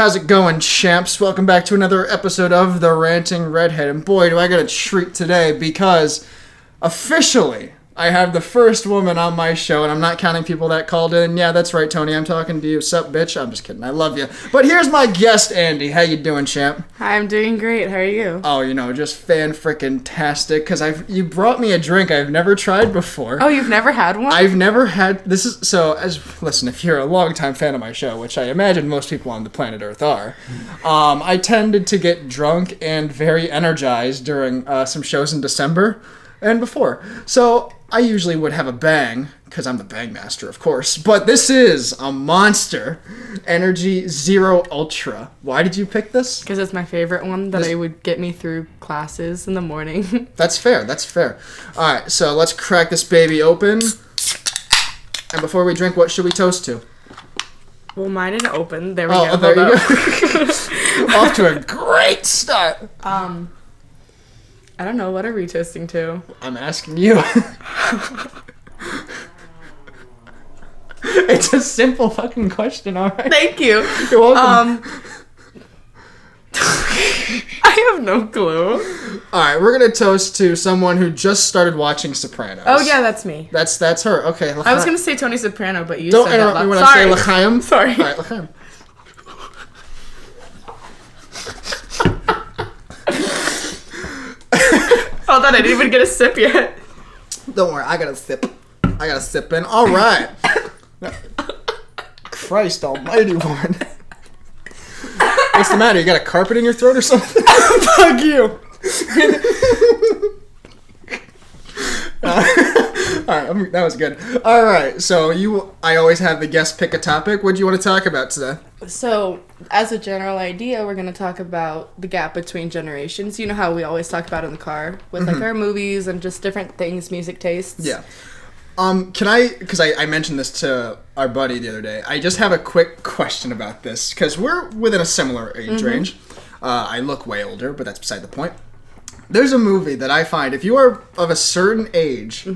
How's it going, champs? Welcome back to another episode of The Ranting Redhead. And boy, do I get a treat today because officially I have the first woman on my show, and I'm not counting people that called in. Yeah, that's right, Tony. I'm talking to you. Sup, bitch? I'm just kidding. I love you. But here's my guest, Andy. How you doing, champ? Hi, I'm doing great. How are you? Oh, just fan-frickin-tastic, because you brought me a drink I've never tried before. Oh, you've never had one? I've never had, listen, if you're a longtime fan of my show, which I imagine most people on the planet Earth are, I tended to get drunk and very energized during some shows in December and before. So I usually would have a bang, because I'm the bang master, of course, but this is a Monster Energy Zero Ultra. Why did you pick this? Because it's my favorite one that would get me through classes in the morning. That's fair. All right, so let's crack this baby open. And before we drink, what should we toast to? Well, mine didn't open. There we go. Oh, there you go. Off to a great start. I don't know. What are we toasting to? I'm asking you. It's a simple fucking question, alright? Thank you. You're welcome. I have no clue. Alright, we're gonna toast to someone who just started watching Sopranos. Oh, yeah, that's me. That's her. Okay. I was gonna say Tony Soprano, but you Don't said interrupt that me when Sorry. I say L'chaim. Sorry. Alright, L'chaim. Hold on, I didn't even get a sip yet. Don't worry, I got a sip in. Alright. Christ almighty, woman. What's the matter? You got a carpet in your throat or something? Fuck you. Alright, that was good. Alright, so I always have the guest pick a topic. What do you want to talk about today? So, as a general idea, we're going to talk about the gap between generations. You know how we always talk about in the car with like our movies and just different things, music tastes. Yeah. Because I mentioned this to our buddy the other day, I just have a quick question about this, because we're within a similar age range. I look way older, but that's beside the point. There's a movie that I find, if you are of a certain age,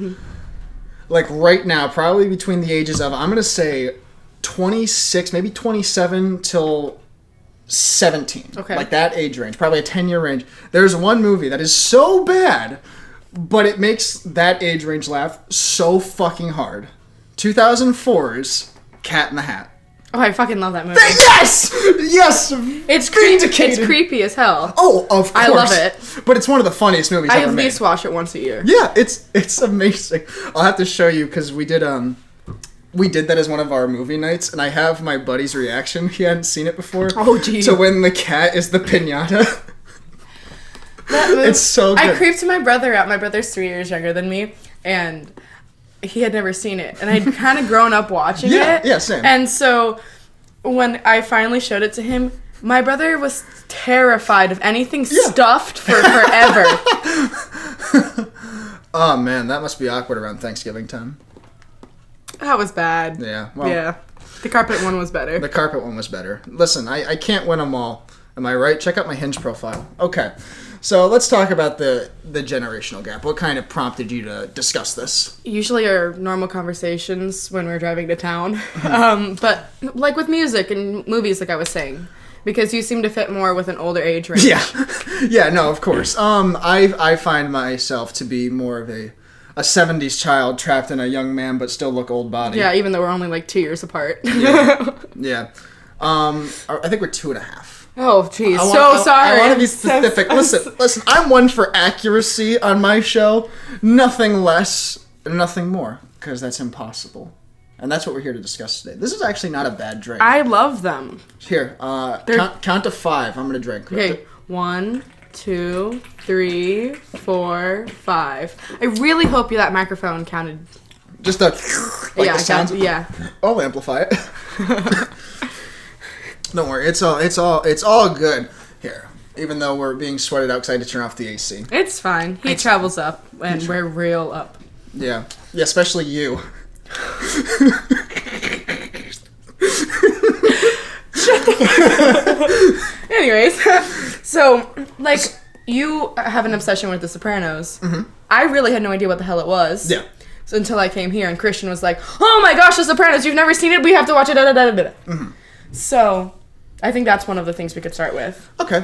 like right now, probably between the ages of, I'm going to say 26, maybe 27 till 17. Okay. Like that age range, probably a 10-year range. There's one movie that is so bad, but it makes that age range laugh so fucking hard. 2004's Cat in the Hat. Oh, I fucking love that movie. Yes! Yes! It's creepy. It's creepy as hell. Oh, of course. I love it. But it's one of the funniest movies I ever at made. least watch it once a year. Yeah, it's amazing. I'll have to show you, because we did that as one of our movie nights, and I have my buddy's reaction. He hadn't seen it before. Oh, geez. So when the cat is the piñata. That movie, it's so good. I creeped my brother out. My brother's 3 years younger than me, and he had never seen it. And I'd kind of grown up watching it. Yeah, same. And so when I finally showed it to him, my brother was terrified of anything stuffed for forever. Oh, man, that must be awkward around Thanksgiving time. That was bad. Yeah. Well, yeah. The carpet one was better. The carpet one was better. Listen, I can't win them all. Am I right? Check out my Hinge profile. Okay. So let's talk about the generational gap. What kind of prompted you to discuss this? Usually our normal conversations when we're driving to town. But like with music and movies, like I was saying. Because you seem to fit more with an older age range. Yeah. Yeah, no, of course. I find myself to be more of a 70s child trapped in a young man but still look old body. Yeah, even though we're only like 2 years apart. Yeah. I think we're 2.5. Oh, jeez. Sorry. I want to be specific. Listen, I'm one for accuracy on my show. Nothing less, nothing more. Because that's impossible. And that's what we're here to discuss today. This is actually not a bad drink. I love them. Here, count to 5. I'm going to drink. Okay, 1, 2, 3, 4, 5. I really hope that microphone counted. Just a the sounds. Yeah. I'll amplify it. Don't worry, it's all good here. Even though we're being sweated out because I had to turn off the AC. It's fine. He travels up, and we're real up. Yeah, especially you. Anyways, so like you have an obsession with The Sopranos. I really had no idea what the hell it was. Yeah. So until I came here and Christian was like, "Oh my gosh, The Sopranos! You've never seen it? We have to watch it." Da, da, da, da, da. So I think that's one of the things we could start with. Okay.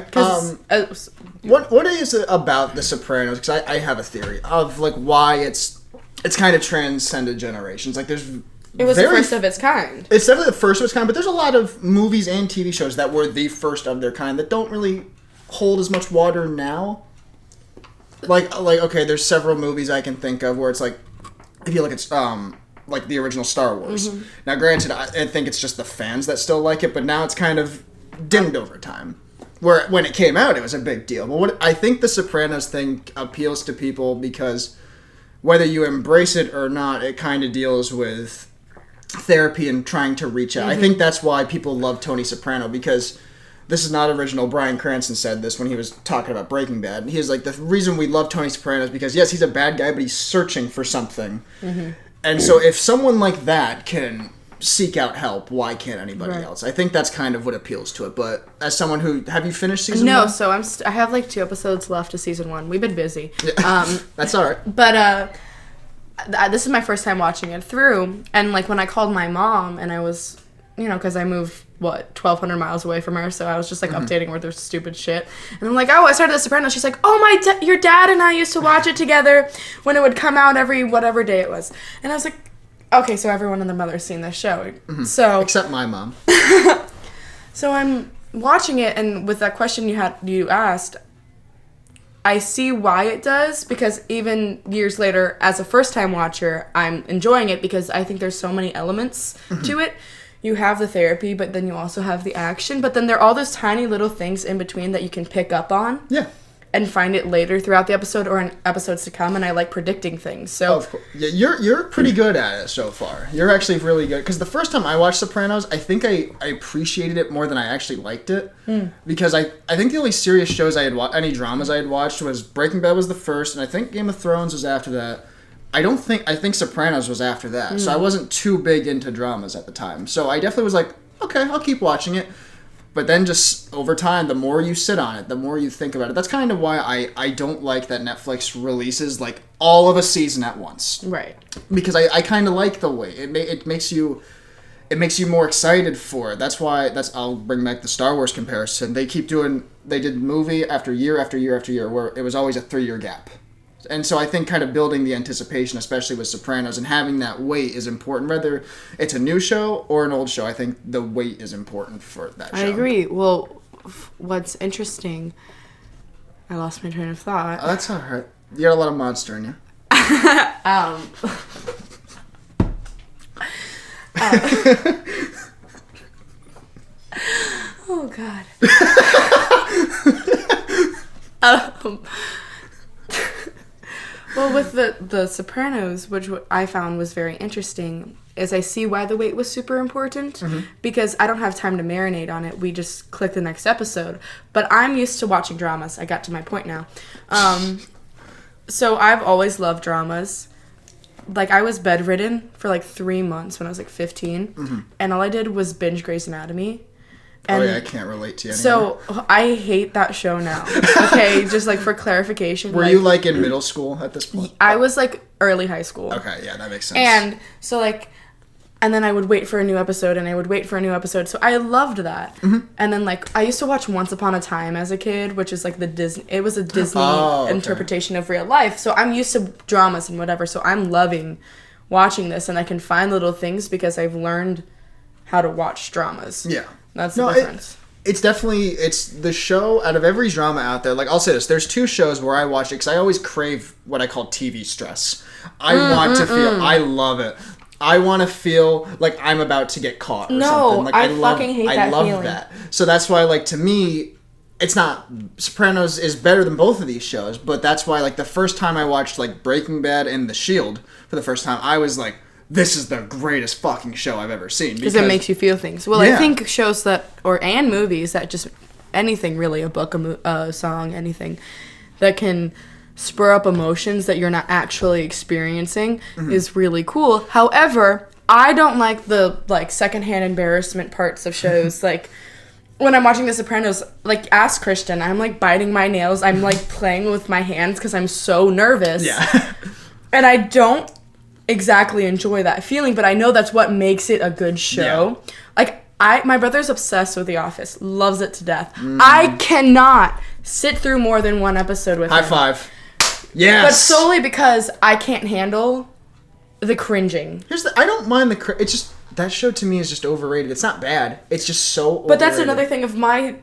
What is it about The Sopranos? Because I have a theory of like why it's kind of transcended generations. Like there's it was the first of its kind. It's definitely the first of its kind, but there's a lot of movies and TV shows that were the first of their kind that don't really hold as much water now. Like okay, there's several movies I can think of where it's like, if you look at like the original Star Wars. Mm-hmm. Now, granted, I think it's just the fans that still like it, but now it's kind of dimmed over time. Where when it came out, it was a big deal. But what I think the Sopranos thing appeals to people because whether you embrace it or not, it kind of deals with therapy and trying to reach out. Mm-hmm. I think that's why people love Tony Soprano, because this is not original. Bryan Cranston said this when he was talking about Breaking Bad. He was like, the reason we love Tony Soprano is because, yes, he's a bad guy, but he's searching for something. Mm-hmm. And so if someone like that can seek out help, why can't anybody else? I think that's kind of what appeals to it. But as someone who... Have you finished season 1? No, so I have like 2 episodes left of season 1. We've been busy. That's all right. But this is my first time watching it through. And like when I called my mom and I was... You know, because I moved, 1,200 miles away from her, so I was just, like, updating her with her stupid shit. And I'm like, oh, I started The Sopranos. She's like, oh, your dad and I used to watch it together when it would come out every whatever day it was. And I was like, okay, so everyone and their mother's seen this show. Mm-hmm. So except my mom. So I'm watching it, and with that question you asked, I see why it does, because even years later, as a first-time watcher, I'm enjoying it because I think there's so many elements to it. You have the therapy, but then you also have the action. But then there are all those tiny little things in between that you can pick up on. Yeah. And find it later throughout the episode or in episodes to come. And I like predicting things. So of course. Yeah, you're pretty good at it so far. You're actually really good. Because the first time I watched Sopranos, I think I appreciated it more than I actually liked it. Because I think the only serious shows I had watched, any dramas I had watched, was Breaking Bad was the first. And I think Game of Thrones was after that. I think Sopranos was after that. So I wasn't too big into dramas at the time. So I definitely was like, okay, I'll keep watching it. But then just over time, the more you sit on it, the more you think about it. That's kind of why I don't like that Netflix releases like all of a season at once. Right. Because I kind of like the way it makes you more excited for it. That's why I'll bring back the Star Wars comparison. They did movie after year after year after year where it was always a 3-year gap. And so I think kind of building the anticipation, especially with Sopranos, and having that wait is important. Whether it's a new show or an old show, I think the wait is important for that show. I agree. Well, what's interesting... I lost my train of thought. Oh, that's all right. You got a lot of monster in you. Oh, God. Well, with the Sopranos, which I found was very interesting, is I see why the wait was super important, because I don't have time to marinate on it. We just click the next episode. But I'm used to watching dramas. I got to my point now. So I've always loved dramas. Like, I was bedridden for like 3 months when I was like 15, and all I did was binge Grey's Anatomy. And I can't relate to you anymore. So, I hate that show now. Okay, just like for clarification. Were you like in middle school at this point? I was like early high school. Okay, yeah, that makes sense. And so like, and then I would wait for a new episode and I would wait for a new episode. So I loved that. And then like, I used to watch Once Upon a Time as a kid, which is like it was a Disney interpretation of real life. So I'm used to dramas and whatever. So I'm loving watching this, and I can find little things because I've learned how to watch dramas. Yeah. That's the difference. It's the show out of every drama out there. Like, I'll say this. There's 2 shows where I watch it because I always crave what I call TV stress. I want to feel... I love it. I want to feel like I'm about to get caught or something. Like, I fucking hate that feeling. I love that. So that's why, like, to me... It's not... Sopranos is better than both of these shows, but that's why, like, the first time I watched, like, Breaking Bad and The Shield for the first time, I was like... This is the greatest fucking show I've ever seen. Because it makes you feel things. Well, yeah. I think shows and movies that just, anything really, a book, a song, anything, that can spur up emotions that you're not actually experiencing is really cool. However, I don't like the, like, secondhand embarrassment parts of shows. Like, when I'm watching The Sopranos, like, ask Christian, I'm, like, biting my nails. I'm, like, playing with my hands because I'm so nervous. Yeah. And I don't exactly enjoy that feeling, but I know that's what makes it a good show. Yeah. Like, My brother's obsessed with The Office. Loves it to death. I cannot sit through more than one episode with him. High five. Yes. But solely because I can't handle the cringing. I don't mind the it's just that show to me is just overrated. It's not bad. It's just so overrated. But that's another thing of my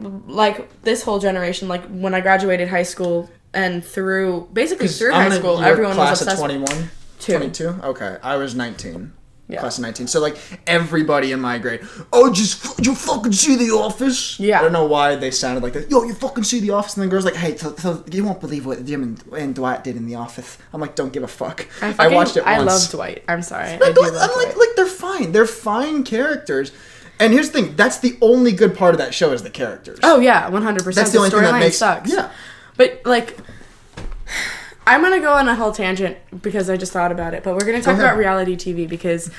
this whole generation, like when I graduated high school and through high school, everyone was obsessed. Class of 21? 22? Okay. I was 19. Yeah. Class of 19. So, like, everybody in my grade, you fucking see The Office? Yeah. I don't know why they sounded like that. Yo, you fucking see The Office? And the girl's like, hey, so you won't believe what Jim and Dwight did in The Office. I'm like, don't give a fuck. I watched it once. I love Dwight. I'm sorry. I do love Dwight. Like, they're fine. They're fine characters. And here's the thing. That's the only good part of that show is the characters. Oh, yeah. 100%. That's the only thing that makes... sucks. Yeah. But, like... I'm going to go on a whole tangent because I just thought about it, but we're going to talk about reality TV because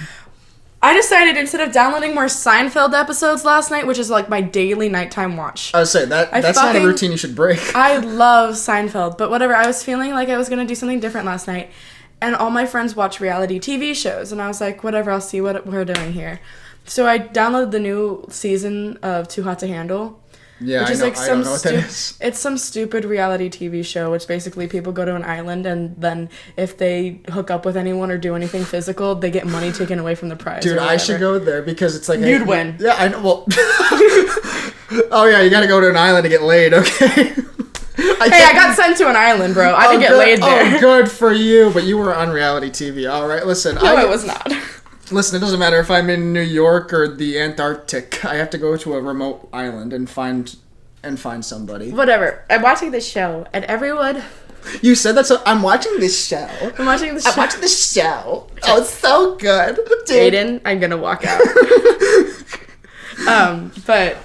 I decided instead of downloading more Seinfeld episodes last night, which is like my daily nighttime watch. I was saying, that's not a routine you should break. I love Seinfeld, but whatever. I was feeling like I was going to do something different last night, and all my friends watch reality TV shows, and I was like, whatever, I'll see what we're doing here. So I downloaded the new season of Too Hot to Handle. Yeah, which is I don't know what that is. It's some stupid reality TV show, which basically people go to an island, and then if they hook up with anyone or do anything physical, they get money taken away from the prize. Dude, I should go there because it's like... You'd win. Yeah, I know. Well... Oh, yeah, you gotta go to an island to get laid, okay? I got sent to an island, bro. I didn't get laid there. Oh, good for you, but you were on reality TV. All right, listen. No, I was not. Listen, it doesn't matter if I'm in New York or the Antarctic. I have to go to a remote island and find somebody. Whatever. I'm watching this show, and everyone... You said that, so I'm watching this show. I'm watching this show. Oh, it's so good. Dude. Aiden, I'm gonna walk out. But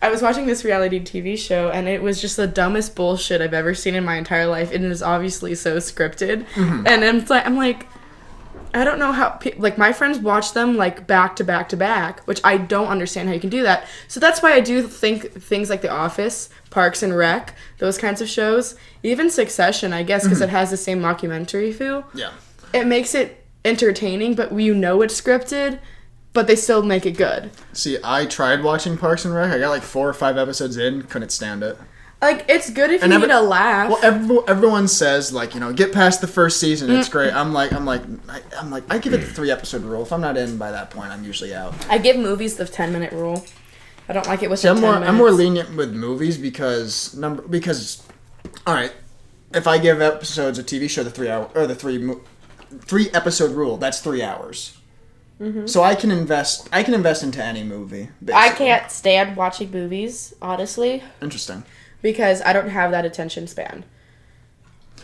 I was watching this reality TV show, and it was just the dumbest bullshit I've ever seen in my entire life. And it is obviously so scripted. Mm-hmm. And I'm like... I don't know how, like, my friends watch them, like, back to back to back, which I don't understand how you can do that. So that's why I do think things like The Office, Parks and Rec, those kinds of shows, even Succession, I guess, because it has the same mockumentary feel. Yeah. It makes it entertaining, but you know it's scripted, but they still make it good. See, I tried watching Parks and Rec. I got, like, 4 or 5 episodes in, couldn't stand it. Like, it's good if you need a laugh. Well, everyone says, like, you know, get past the first season, it's great. I'm like, I give it the 3-episode rule. If I'm not in by that point, I'm usually out. I give movies the 10-minute rule. I don't like it within 10 minutes. I'm more lenient with movies because, all right, if I give episodes of TV show the 3-episode rule, that's 3 hours. Mm-hmm. So I can invest into any movie, basically. I can't stand watching movies, honestly. Interesting. Because I don't have that attention span.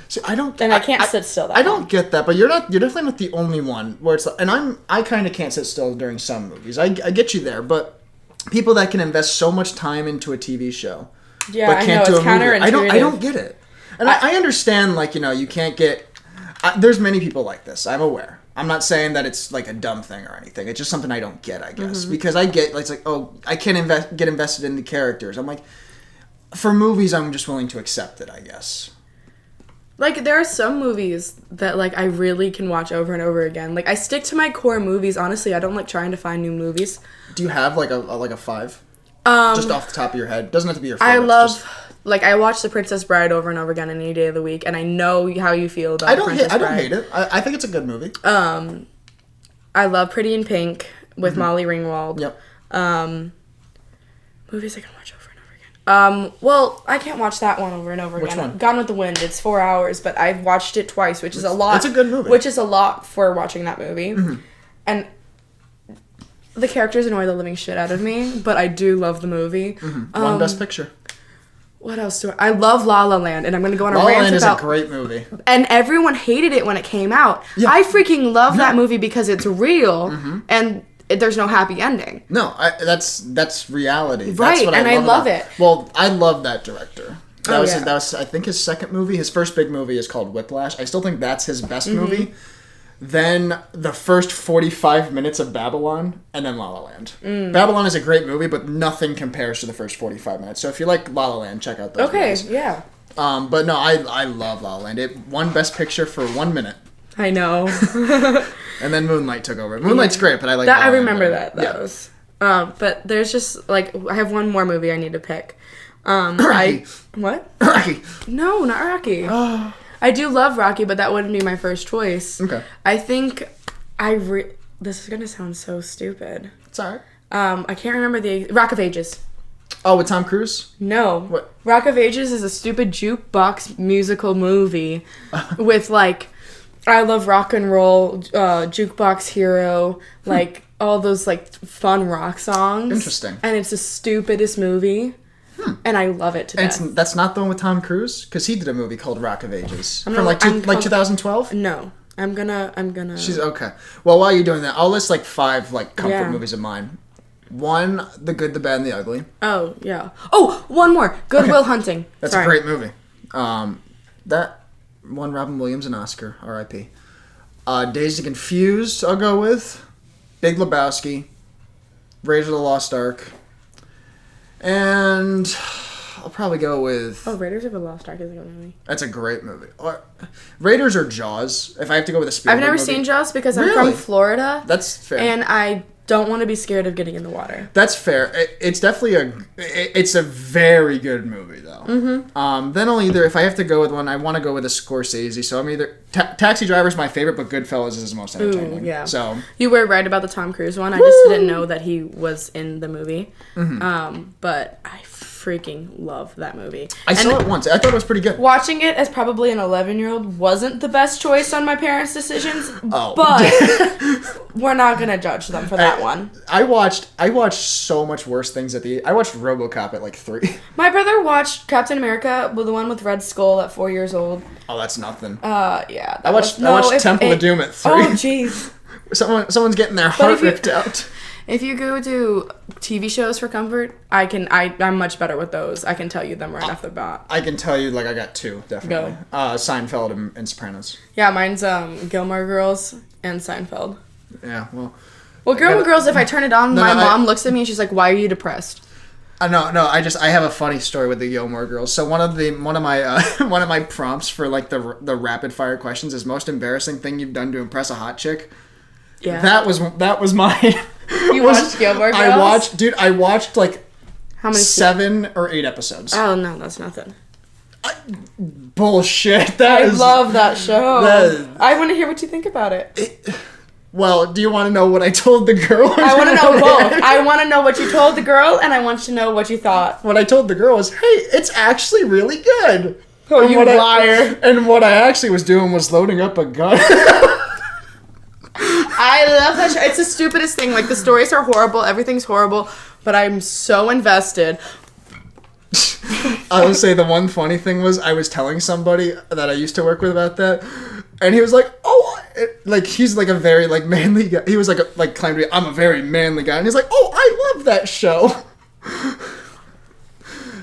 See, I can't sit still that long. I don't get that, but you're definitely not the only one where it's like, and I kind of can't sit still during some movies. I get you there, but people that can invest so much time into a TV show, but can't do a movie, I don't get it. And I understand, like, you know, you can't get. There's many people like this. I'm aware. I'm not saying that it's like a dumb thing or anything. It's just something I don't get, I guess, because I get it's like, oh, I can't get invested in the characters. I'm like. For movies, I'm just willing to accept it, I guess. Like, there are some movies that, like, I really can watch over and over again. Like, I stick to my core movies. Honestly, I don't like trying to find new movies. Do you have, like, a 5? Just off the top of your head. Doesn't have to be your favorite. I watch The Princess Bride over and over again any day of the week, and I know how you feel about Princess Bride. I don't hate it. I think it's a good movie. I love Pretty in Pink with Molly Ringwald. Yep. Movies I can watch over. Well, I can't watch that one over and over again. Which one? Gone with the Wind. It's 4 hours, but I've watched it twice, which is a lot. It's a good movie. Which is a lot for watching that movie. Mm-hmm. And the characters annoy the living shit out of me, but I do love the movie. Mm-hmm. One Best Picture. What else do I love La La Land, and I'm going to go on a rant about... La La Land is a great movie. And everyone hated it when it came out. Yeah. I freaking love that movie because it's real, and... There's no happy ending. No, that's reality. Right, that's what I love it. Well, I love that director. That was I think his second movie. His first big movie is called Whiplash. I still think that's his best movie. Then the first 45 minutes of Babylon, and then La La Land. Babylon is a great movie, but nothing compares to the first 45 minutes. So if you like La La Land, check out those movies. Yeah. But no, I love La La Land. It won Best Picture for 1 minute. I know. And then Moonlight took over. Moonlight's great, but I like that. I remember that. That was But there's just like I have one more movie I need to pick. Rocky. What? Rocky. No, not Rocky. Oh. I do love Rocky, but that wouldn't be my first choice. Okay. I think this is gonna sound so stupid. It's alright. I can't remember the Rock of Ages. Oh, with Tom Cruise? No. What? Rock of Ages is a stupid jukebox musical movie with like I Love Rock and Roll, Jukebox Hero, like all those like fun rock songs. Interesting. And it's the stupidest movie. And I love it to death. That's not the one with Tom Cruise? Because he did a movie called Rock of Ages. From 2012? No. I'm gonna... She's okay. Well, while you're doing that, I'll list like 5 like comfort movies of mine. 1, The Good, the Bad, and the Ugly. Oh, yeah. Oh, one more. Good Will Hunting. That's a great movie. That won Robin Williams an Oscar, R.I.P. Dazed and Confused, I'll go with. Big Lebowski. Raiders of the Lost Ark. And I'll probably go with... Oh, Raiders of the Lost Ark is a good movie. That's a great movie. Raiders or Jaws, if I have to go with a Spielberg I've never movie. seen Jaws because I'm from Florida. That's fair. And I don't want to be scared of getting in the water. That's fair. It's definitely it's a very good movie, though. Mm-hmm. Then I'll either, if I have to go with one, I want to go with a Scorsese. So I'm either... Taxi Driver's my favorite, but Goodfellas is most entertaining. Ooh, yeah. So you were right about the Tom Cruise one. I just didn't know that he was in the movie. Mm-hmm. But I freaking love that movie. I saw it once. I thought it was pretty good. Watching it as probably an 11-year-old wasn't the best choice on my parents' decisions. Oh. But we're not going to judge them for that one. I watched so much worse things I watched RoboCop at like 3. My brother watched Captain America, the one with Red Skull at 4 years old. Oh, that's nothing. Yeah. I watched Temple of Doom at 3. Oh, jeez. Someone's getting their heart ripped out. If you go to TV shows for comfort, I'm much better with those. I can tell you them right off the bat. I can tell you, like, I got 2, definitely. Go. Seinfeld and Sopranos. Yeah, mine's Gilmore Girls and Seinfeld. Yeah, well... Well, Gilmore Girls, if I turn it on, my mom looks at me and she's like, "Why are you depressed?" No, I have a funny story with the Gilmore Girls. So one of my prompts for like the rapid fire questions is most embarrassing thing you've done to impress a hot chick. Yeah. That was mine. You watched Gilmore Girls? I watched like how many 7 or 8 episodes. Oh no, that's nothing. Bullshit. I love that show. I want to hear what you think about it. Well, do you want to know what I told the girl? I want to know both. I want to know what you told the girl, and I want to know what you thought. What I told the girl was, hey, it's actually really good. Oh, you liar. And what I actually was doing was loading up a gun. I love that show. It's the stupidest thing. Like, the stories are horrible. Everything's horrible. But I'm so invested. I would say the one funny thing was I was telling somebody that I used to work with about that, and he was like, like he's like a very like manly guy. He was like claimed to be, I'm a very manly guy, and he's like, oh, I love that show.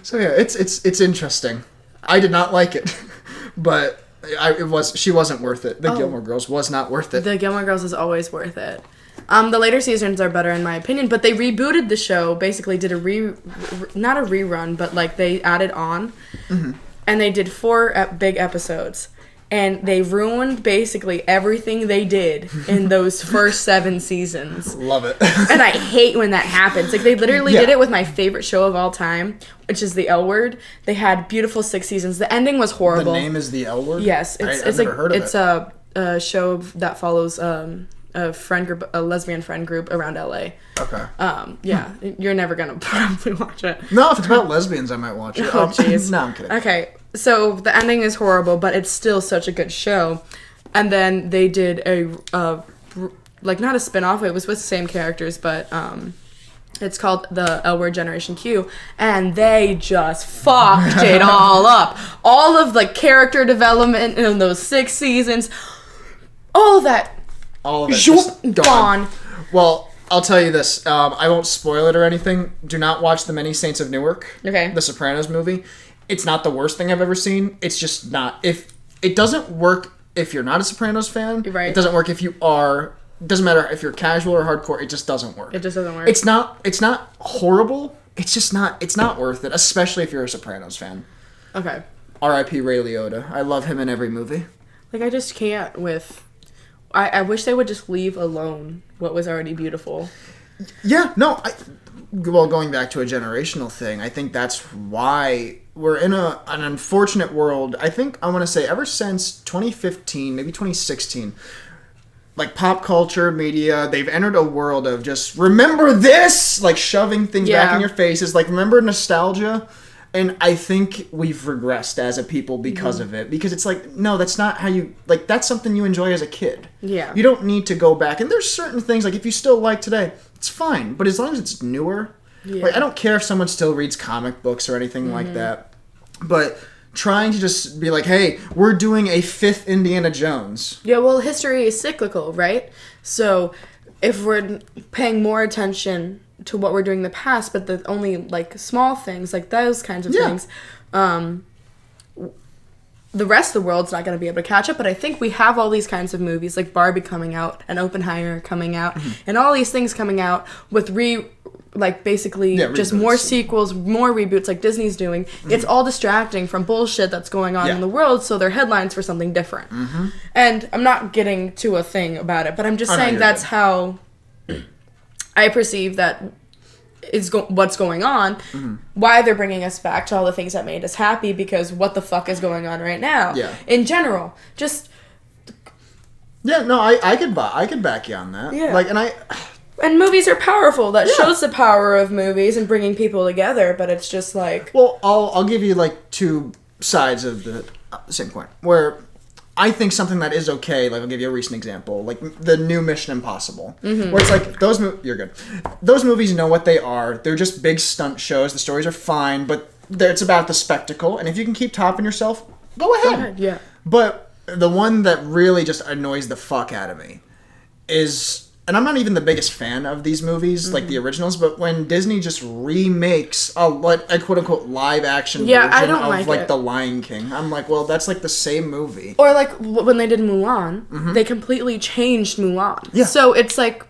So yeah, it's interesting. I did not like it, but she wasn't worth it. The Gilmore Girls was not worth it. The Gilmore Girls is always worth it. The later seasons are better in my opinion, but they rebooted the show, basically did not a rerun, but like they added on, and they did 4 big episodes, and they ruined basically everything they did in those first 7 seasons. Love it. And I hate when that happens. Like, they literally did it with my favorite show of all time, which is The L Word. They had beautiful 6 seasons. The ending was horrible. The name is The L Word? Yes. I've never heard of it. It's a show that follows a friend group, a lesbian friend group around LA. Okay. Yeah, you're never gonna probably watch it. No, if it's about lesbians, I might watch it. Oh, jeez. No, I'm kidding. Okay, so the ending is horrible, but it's still such a good show. And then they did like not a spin-off, it was with the same characters, but it's called the L Word Generation Q, and they just fucked it all up. All of the character development in those 6 seasons, all of it just gone. Well, I'll tell you this. I won't spoil it or anything. Do not watch The Many Saints of Newark. Okay. The Sopranos movie. It's not the worst thing I've ever seen. It's just not. If it doesn't work if you're not a Sopranos fan. Right. It doesn't work if you are. It doesn't matter if you're casual or hardcore. It just doesn't work. It just doesn't work. It's not horrible. It's just not. It's not worth it, especially if you're a Sopranos fan. Okay. R.I.P. Ray Liotta. I love him in every movie. Like, I just can't with... I wish they would just leave alone what was already beautiful. Yeah, no, well, going back to a generational thing, I think that's why we're in an unfortunate world. I think I want to say ever since 2015, maybe 2016, like pop culture, media, they've entered a world of just remember this, like shoving things back in your faces, like remember nostalgia. And I think we've regressed as a people because of it. Because it's like, no, that's not how you... Like, that's something you enjoy as a kid. Yeah. You don't need to go back. And there's certain things, like, if you still like today, it's fine. But as long as it's newer... Yeah. Like, I don't care if someone still reads comic books or anything like that. But trying to just be like, hey, we're doing a 5th Indiana Jones. Yeah, well, history is cyclical, right? So, if we're paying more attention... to what we're doing in the past, but the only like small things like those kinds of things, the rest of the world's not going to be able to catch up. But I think we have all these kinds of movies like Barbie coming out and Oppenheimer coming out and all these things coming out with basically just reboots. more sequels, more reboots like Disney's doing. It's all distracting from bullshit that's going on in the world, so they're headlines for something different. And I'm not getting to a thing about it, but I'm just saying that's how I perceive that is what's going on, why they're bringing us back to all the things that made us happy, because what the fuck is going on right now? Yeah. In general, just... Yeah, no, I could back you on that. Yeah. Like, and movies are powerful. That shows the power of movies and bringing people together, but it's just like... Well, I'll give you, like, two sides of the same coin, where... I think something that is okay, like I'll give you a recent example, like the new Mission Impossible, where it's like you're good. Those movies know what they are. They're just big stunt shows. The stories are fine, but it's about the spectacle. And if you can keep topping yourself, go ahead. Yeah. But the one that really just annoys the fuck out of me is, and I'm not even the biggest fan of these movies, like the originals, but when Disney just remakes a quote-unquote live-action version I don't of, like it. The Lion King, I'm like, well, that's, like, the same movie. Or, like, when they did Mulan, they completely changed Mulan. Yeah. So, it's like,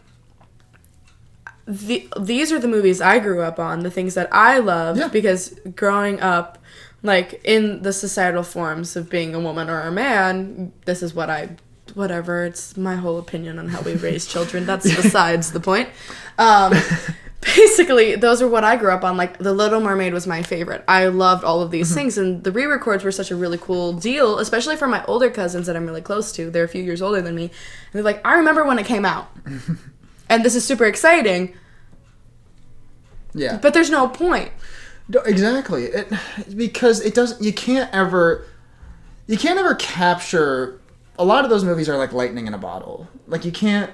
these are the movies I grew up on, the things that I loved, because growing up, like, in the societal forms of being a woman or a man, this is what whatever, it's my whole opinion on how we raise children. That's besides the point. Basically, those are what I grew up on. Like, The Little Mermaid was my favorite. I loved all of these things, and the re-records were such a really cool deal, especially for my older cousins that I'm really close to. They're a few years older than me. And they're like, I remember when it came out. And this is super exciting. Yeah. But there's no point. No, exactly. Because it doesn't... You can't ever capture... A lot of those movies are like lightning in a bottle. Like, you can't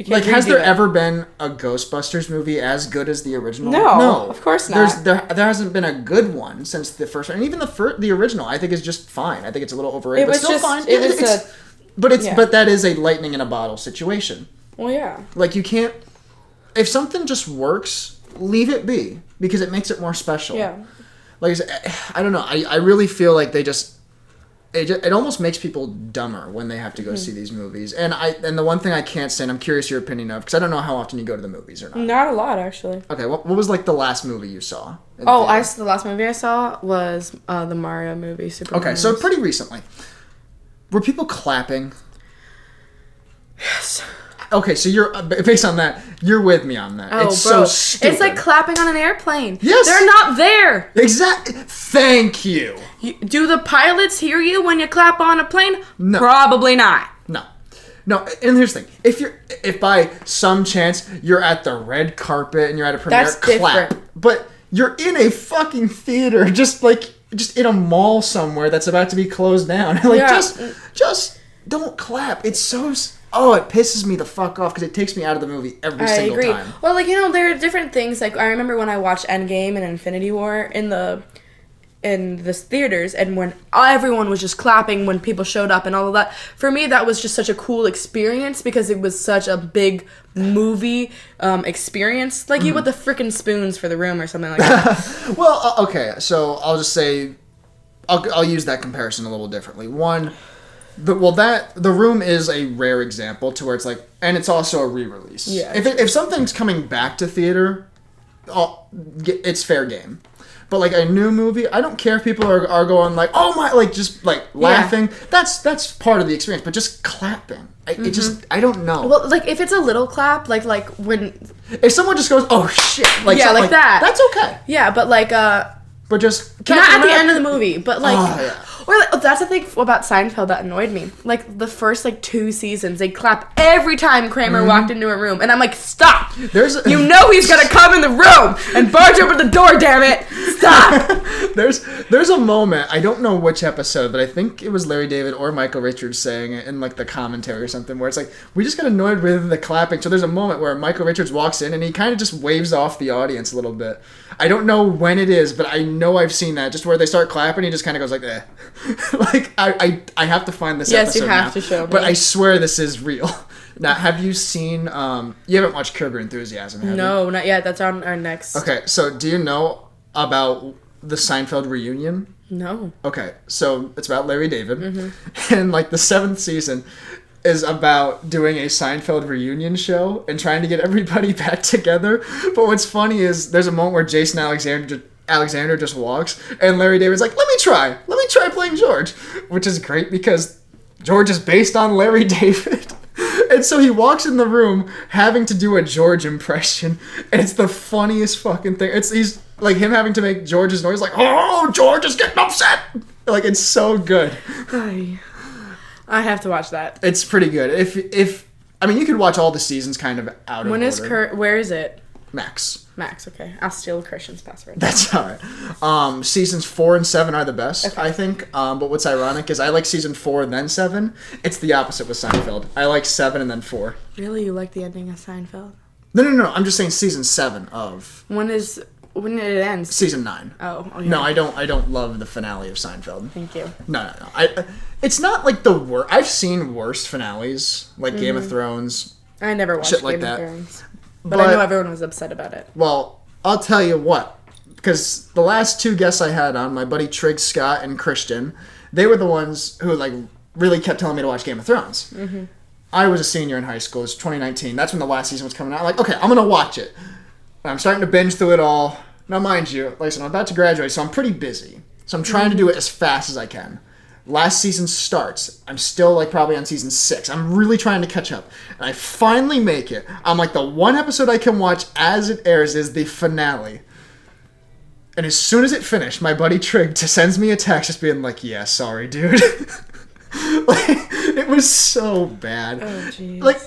like, has there ever been a Ghostbusters movie as good as the original? No, of course not. There hasn't been a good one since the first one. And even the original, I think, is just fine. I think it's a little overrated, but still fine. But that is a lightning in a bottle situation. Well, yeah. Like, you can't... If something just works, leave it be. Because it makes it more special. Yeah. Like, I don't know. I really feel like they just... It almost makes people dumber when they have to go see these movies. And the one thing I can't stand, I'm curious your opinion of, because I don't know how often you go to the movies or not. Not a lot, actually. Okay, what was like the last movie you saw? The last movie I saw was the Mario movie, Super Mario. Okay, so pretty recently. Were people clapping? Yes. Okay, so you're based on that, you're with me on that. It's bro. so stupid. It's like clapping on an airplane. Yes. They're not there. Exactly. Thank you. Do the pilots hear you when you clap on a plane? No. Probably not. No. And here's the thing. If by some chance you're at the red carpet and you're at a premiere, that's clap. Different. But you're in a fucking theater, just in a mall somewhere that's about to be closed down. Just don't clap. It's so... Oh, it pisses me the fuck off because it takes me out of the movie every single time. Well, there are different things. Like, I remember when I watched Endgame and Infinity War in the theaters, and when everyone was just clapping when people showed up and all of that. For me, that was just such a cool experience because it was such a big movie experience. Like you with the frickin' spoons for the room or something like that. Well, okay, so I'll just say, I'll use that comparison a little differently. One... The Room is a rare example to where it's like, and it's also a re-release. Yeah. If something's coming back to theater, it's fair game. But like a new movie, I don't care if people are going like, oh my, like just like laughing. Yeah. That's part of the experience. But just clapping, it just, I don't know. Well, like if it's a little clap, like when If someone just goes, oh shit, yeah, like that, that's okay. Yeah, but like but just not at the end of the movie, but like, yeah. or like, that's the thing about Seinfeld that annoyed me. Like the first like 2 seasons, they clap every time Kramer walked into a room, and I'm like, stop! You know he's gonna come in the room and barge open the door. Damn it! Stop! there's a moment, I don't know which episode, but I think it was Larry David or Michael Richards saying it in like the commentary or something, where it's like, we just got annoyed with the clapping. So there's a moment where Michael Richards walks in and he kind of just waves off the audience a little bit. I don't know when it is, but I know I've seen that, just where they start clapping, he just kind of goes like, eh. Like, I have to find this episode Yes, you have now, to show me. but I swear this is real. Now, have you seen, you haven't watched Curb Your Enthusiasm, have you? No, not yet. That's on our next. Okay, so do you know about the Seinfeld reunion? No. Okay, so it's about Larry David, and like the 7th season is about doing a Seinfeld reunion show and trying to get everybody back together. But what's funny is there's a moment where Jason Alexander just walks, and Larry David's like, let me try playing George, which is great because George is based on Larry David. And so he walks in the room having to do a George impression, and it's the funniest fucking thing. He's like him having to make George's noise, like, oh, George is getting upset. Like, it's so good. I have to watch that. It's pretty good. If I mean, you could watch all the seasons kind of out of order. When is where is it? Max, okay. I'll steal Christian's password. That's all right. Seasons 4 and 7 are the best, okay. I think. But what's ironic is I like season 4 and then 7. It's the opposite with Seinfeld. I like 7 and then 4. Really? You like the ending of Seinfeld? No. I'm just saying season 7 of... When did it end? Season 9. Oh, okay. No, I don't love the finale of Seinfeld. Thank you. No. It's not like the worst. I've seen worse finales, like Game of Thrones. I never watched shit like Game of that. Thrones. But I know everyone was upset about it. Well, I'll tell you what. Because the last 2 guests I had on, my buddy Trig Scott and Christian, they were the ones who like really kept telling me to watch Game of Thrones. Mm-hmm. I was a senior in high school. It was 2019. That's when the last season was coming out. I'm like, okay, I'm going to watch it. And I'm starting to binge through it all. Now, mind you, listen, I'm about to graduate, so I'm pretty busy. So I'm trying to do it as fast as I can. Last season starts. I'm still like probably on season 6. I'm really trying to catch up. And I finally make it. I'm like, the one episode I can watch as it airs is the finale. And as soon as it finished, my buddy Trig sends me a text just being like, yeah, sorry, dude. Like, it was so bad. Oh, jeez. Like,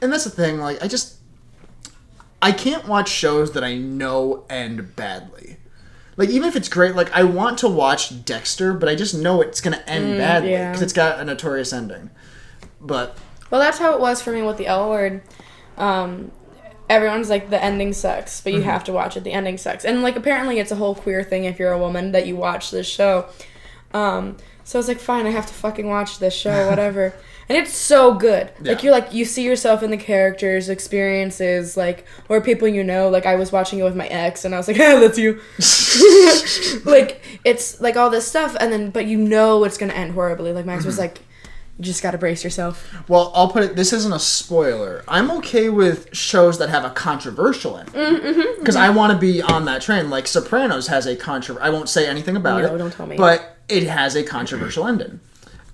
and that's the thing, like, I can't watch shows that I know end badly. Like, even if it's great, like, I want to watch Dexter, but I just know it's going to end badly because it's got a notorious ending. But... Well, that's how it was for me with the L Word. Everyone's like, the ending sucks, but you have to watch it. The ending sucks. And, like, apparently it's a whole queer thing if you're a woman that you watch this show. So I was like, fine, I have to fucking watch this show, whatever. And it's so good. Yeah. Like, you see yourself in the characters, experiences, like, or people you know. Like, I was watching it with my ex, and I was like, that's you. Like, it's, like, all this stuff, and then, but you know it's going to end horribly. Like, Max was like, you just got to brace yourself. Well, I'll put it, this isn't a spoiler. I'm okay with shows that have a controversial ending. Because I want to be on that train. Like, Sopranos has a I won't say anything about it. No, don't tell me. But it has a controversial ending.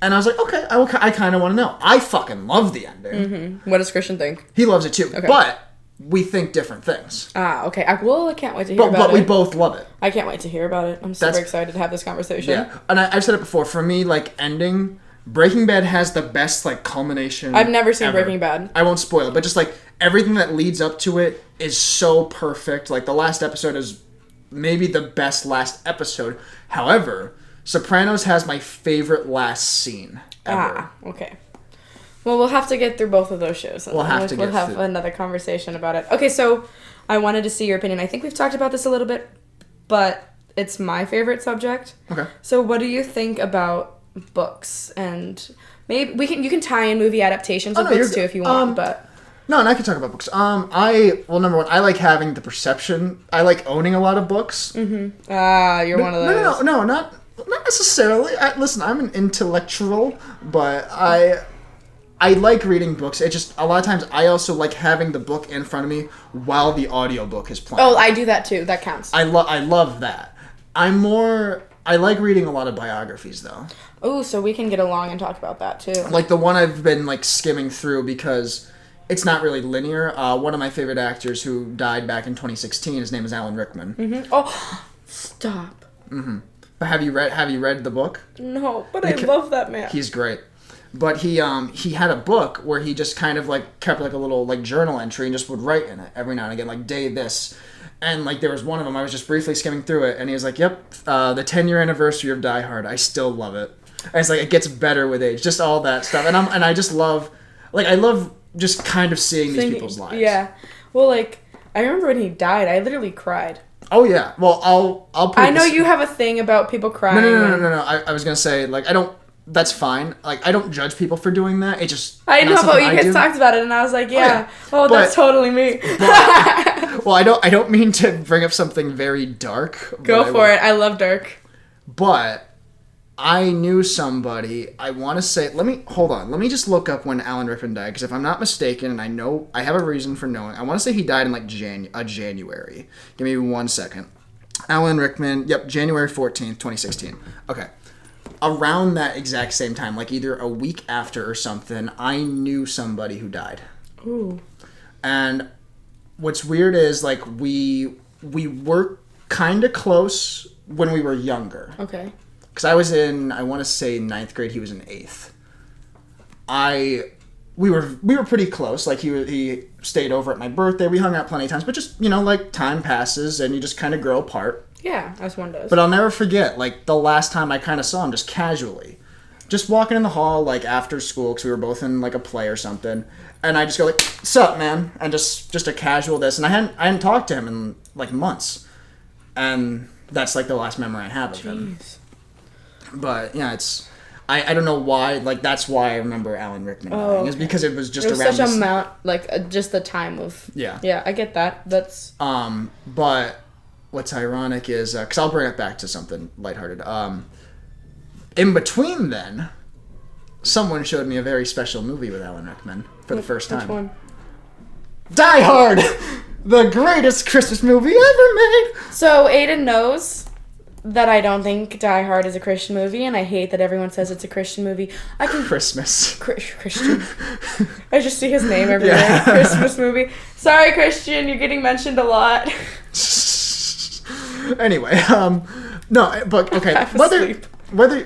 And I was like, okay, I kind of want to know. I fucking love the ending. Mm-hmm. What does Christian think? He loves it too. Okay. But we think different things. Okay. I can't wait to hear about it. But we both love it. I can't wait to hear about it. I'm super excited to have this conversation. Yeah. And I've said it before. For me, like, ending... Breaking Bad has the best, like, culmination I've never seen ever. Breaking Bad. I won't spoil it, but just, like, everything that leads up to it is so perfect. Like, the last episode is maybe the best last episode. However, Sopranos has my favorite last scene ever. Okay. Well, we'll have to get through both of those shows. We'll have another conversation about it. Okay, so I wanted to see your opinion. I think we've talked about this a little bit, but it's my favorite subject. Okay. So what do you think about books? And maybe you can tie in movie adaptations of books too if you want, but... No, and I can talk about books. Number one, I like having the perception. I like owning a lot of books. Mm-hmm. You're one of those. No, not necessarily. Listen, I'm an intellectual, but I like reading books. It just, a lot of times, I also like having the book in front of me while the audiobook is playing. Oh, I do that too. That counts. I love that. I like reading a lot of biographies, though. Oh, so we can get along and talk about that, too. Like the one I've been, like, skimming through because it's not really linear. One of my favorite actors who died back in 2016, his name is Alan Rickman. Mm-hmm. Oh, stop. Mm-hmm. But have you read the book? No, but I love that man. He's great. But he had a book where he just kind of like kept like a little like journal entry and just would write in it every now and again, like day this. And like there was one of them, I was just briefly skimming through it, and he was like, "Yep, the 10-year anniversary of Die Hard. I still love it." And it's like it gets better with age, just all that stuff. And I just love, like I love just kind of seeing these people's lives. Yeah, well, like I remember when he died, I literally cried. Oh yeah, well I'll. Put I know you have a thing about people crying. No. I was gonna say like I don't. That's fine. Like I don't judge people for doing that. It just I know, but you guys talked about it, and I was like, yeah. Oh, that's totally me. Well, I don't mean to bring up something very dark. Go for it. I love dark. But I knew somebody. I want to say. Let me just look up when Alan Rickman died, because if I'm not mistaken, and I know I have a reason for knowing, I want to say he died in like January. Give me 1 second. Alan Rickman. Yep, January 14th, 2016. Okay. Around that exact same time, like either a week after or something, I knew somebody who died. Ooh. And what's weird is like we were kind of close when we were younger. Okay. Because I was in, I want to say 9th grade. He was in 8th. We were pretty close. Like he stayed over at my birthday. We hung out plenty of times, but just like time passes and you just kind of grow apart. Yeah, as one does. But I'll never forget, like, the last time I kind of saw him, just casually. Just walking in the hall, like, after school, because we were both in, like, a play or something. And I just go, like, sup, man? And just a casual this. And I hadn't talked to him in, like, months. And that's, like, the last memory I have of him. But, yeah, it's... I don't know why, like, that's why I remember Alan Rickman dying. Is because it was just around such this... amount, like, just the time of... Yeah. Yeah, I get that. That's... But... What's ironic is, because I'll bring it back to something lighthearted. In between then, someone showed me a very special movie with Alan Rickman for the first time. Which one? Die Hard! The greatest Christmas movie ever made! So Aiden knows that I don't think Die Hard is a Christian movie, and I hate that everyone says it's a Christian movie. Christmas. Christian. I just see his name everywhere. Christmas movie. Sorry, Christian, you're getting mentioned a lot. Anyway, no, but okay, whether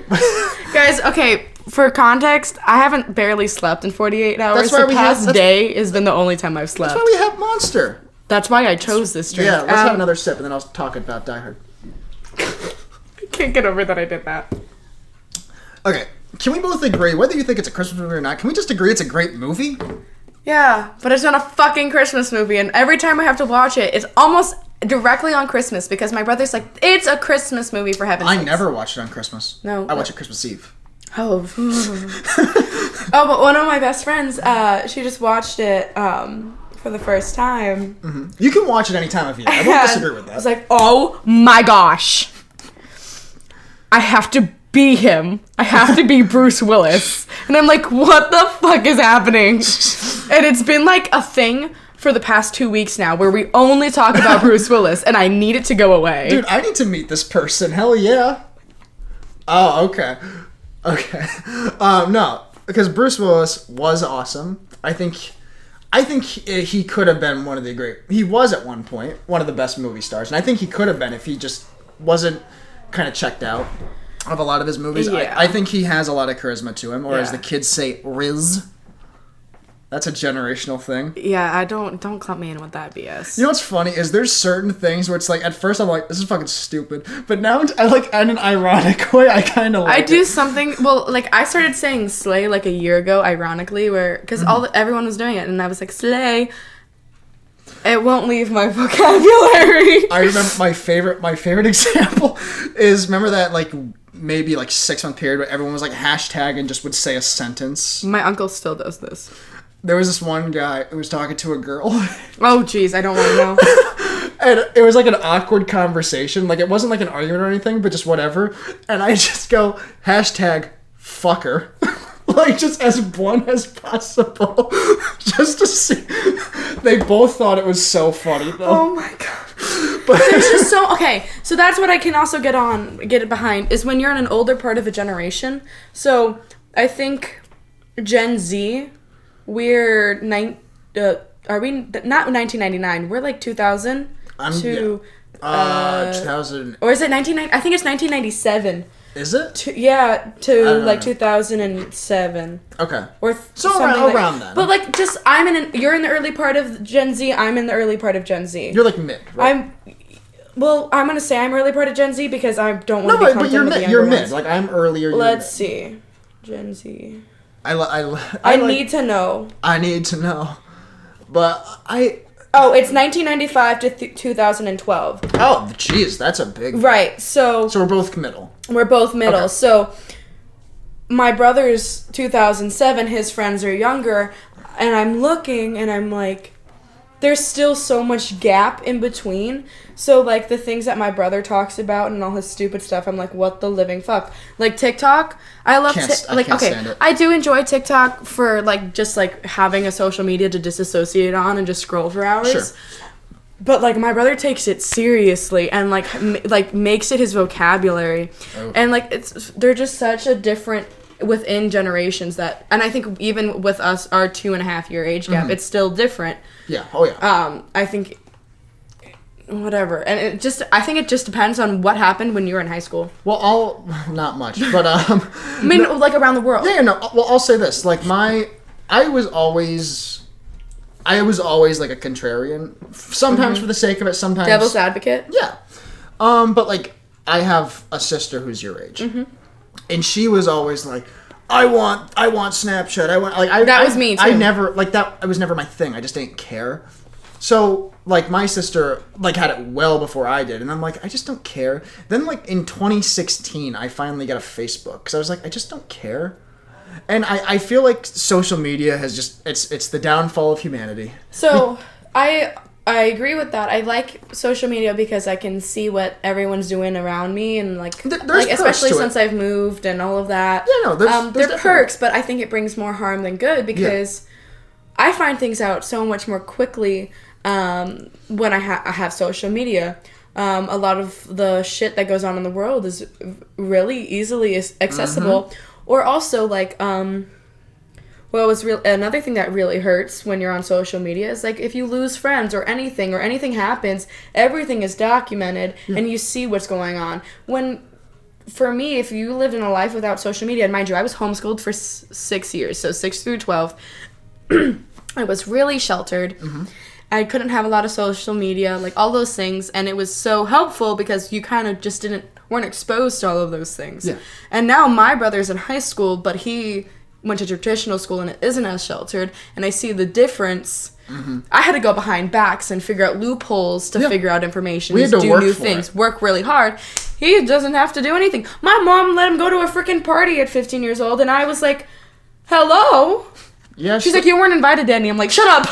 guys, okay, for context, I haven't barely slept in 48 hours. That's why the past day has been the only time I've slept. That's why we have Monster. That's why I chose this drink. Yeah, let's have another sip, and then I'll talk about Die Hard. I can't get over that I did that. Okay, can we both agree, whether you think it's a Christmas movie or not, can we just agree it's a great movie? Yeah, but it's not a fucking Christmas movie, and every time I have to watch it, it's almost directly on Christmas, because my brother's like, it's a Christmas movie, for heaven's sakes. I never watched it on Christmas. No. I watch it Christmas Eve. Oh. Oh, but one of my best friends, she just watched it for the first time. Mm-hmm. You can watch it any time of year. I won't disagree with that. I was like, oh my gosh. I have to be him. I have to be Bruce Willis. And I'm like, what the fuck is happening? And it's been like a thing for the past 2 weeks now where we only talk about Bruce Willis, and I need it to go away. Dude, I need to meet this person. Hell yeah. Oh, okay. Okay. No, because Bruce Willis was awesome. I think he could have been one of the great... He was at one point one of the best movie stars, and I think he could have been if he just wasn't kind of checked out of a lot of his movies. Yeah. I think he has a lot of charisma to him, or as the kids say, Riz. That's a generational thing. Yeah, don't clump me in with that BS. You know what's funny is there's certain things where it's like, at first I'm like, this is fucking stupid, but now I like, in an ironic way, I kind of like I do something, well, like, I started saying slay like a year ago, ironically, where, because everyone was doing it, and I was like, slay. It won't leave my vocabulary. I remember my favorite example is, remember that, like, maybe, like, 6-month period where everyone was, like, hashtag and just would say a sentence? My uncle still does this. There was this one guy who was talking to a girl. Oh, jeez, I don't want to know. And it was like an awkward conversation. Like, it wasn't like an argument or anything, but just whatever. And I just go, hashtag fucker. Like, just as blunt as possible. Just to see. They both thought it was so funny, though. Oh, my God. But it's just so... Okay, so that's what I can also get it behind, is when you're in an older part of a generation. So, I think Gen Z... We're are we not 1999? We're like 2000 to 2000, or is it 1990? I think it's 1997. Is it? To like 2007. Okay. Or so around then. But like, just you're in the early part of Gen Z. I'm in the early part of Gen Z. You're like mid. Right? I'm gonna say I'm early part of Gen Z because I don't want to be clumped in with the younger ones. You're mid. Like I'm earlier. Let's see, Gen Z. I need to know. I need to know, but Oh, it's 1995 to 2012. Oh, jeez, that's a big... Right, so we're both middle. We're both middle. Okay. So my brother's 2007, his friends are younger, and I'm looking, and I'm like, there's still so much gap in between. So, like, the things that my brother talks about and all his stupid stuff, I'm like, what the living fuck? Like, TikTok, I love stand it. I do enjoy TikTok for, like, just, like, having a social media to disassociate on and just scroll for hours. Sure. But, like, my brother takes it seriously and, like makes it his vocabulary. Oh. And, like, they're just such a different... within generations that, and I think even with us, our 2.5 year age gap, it's still different. Yeah. Oh yeah. I think whatever, and I think it just depends on what happened when you were in high school. Well, not much, but I mean, like around the world. Yeah, no. Well, I'll say this: like I was always like a contrarian. Sometimes for the sake of it, sometimes devil's advocate. Yeah. But like I have a sister who's your age. And she was always like, I want Snapchat. That was me too. I never like that. It was never my thing. I just didn't care. So like my sister like had it well before I did, and I'm like, I just don't care. Then like in 2016, I finally got a Facebook because I was like, I just don't care. And I feel like social media has just it's the downfall of humanity. So I agree with that. I like social media because I can see what everyone's doing around me and like especially since I've moved and all of that. Yeah, no, there's there are perks, but I think it brings more harm than good because I find things out so much more quickly when I have social media. A lot of the shit that goes on in the world is really easily accessible, or also like another thing that really hurts when you're on social media is like if you lose friends or anything happens, everything is documented and you see what's going on. For me, if you lived in a life without social media, and mind you, I was homeschooled for 6 years, so 6 through 12, I was really sheltered. I couldn't have a lot of social media, like all those things, and it was so helpful because you kind of just weren't exposed to all of those things. Yeah. And now my brother's in high school, but he went to traditional school and it isn't as sheltered, and I see the difference. I had to go behind backs and figure out loopholes to figure out information. We had to do new things, work really hard. He doesn't have to do anything. My mom let him go to a freaking party at 15 years old, and I was like, hello? Yeah. She's like, you weren't invited, Danny. I'm like, shut up.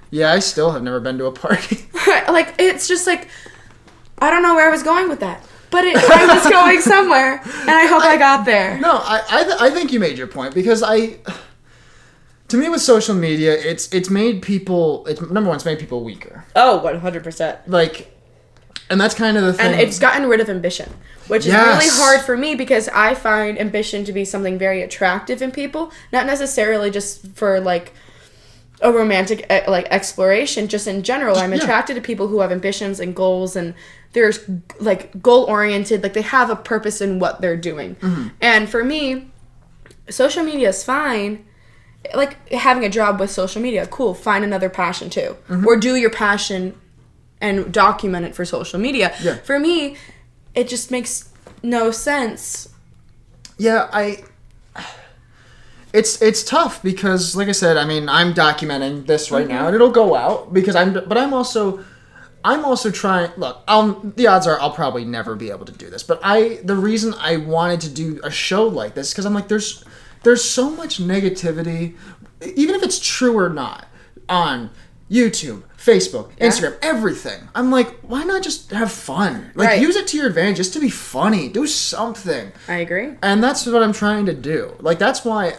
Yeah, I still have never been to a party. Like, it's just like, I don't know where I was going with that. But I was going somewhere, and I hope I got there. No, I think you made your point, because to me with social media, it's made people, number one, it's made people weaker. Oh, 100%. Like, and that's kind of the thing. And it's gotten rid of ambition, which is really hard for me because I find ambition to be something very attractive in people, not necessarily just for like a romantic like exploration, just in general. I'm attracted to people who have ambitions and goals, and they're like goal oriented, like they have a purpose in what they're doing. And for me, social media is fine. Like having a job with social media, cool. Find another passion too, or do your passion and document it for social media. Yeah. For me, it just makes no sense. Yeah, It's tough because, like I said, I mean, I'm documenting this right now, and it'll go out because but I'm also trying. Look, the odds are I'll probably never be able to do this, but the reason I wanted to do a show like this because I'm like, there's so much negativity, even if it's true or not, on YouTube, Facebook, Instagram, everything. I'm like, why not just have fun? Like, use it to your advantage, just to be funny. Do something. I agree. And that's what I'm trying to do. Like, that's why.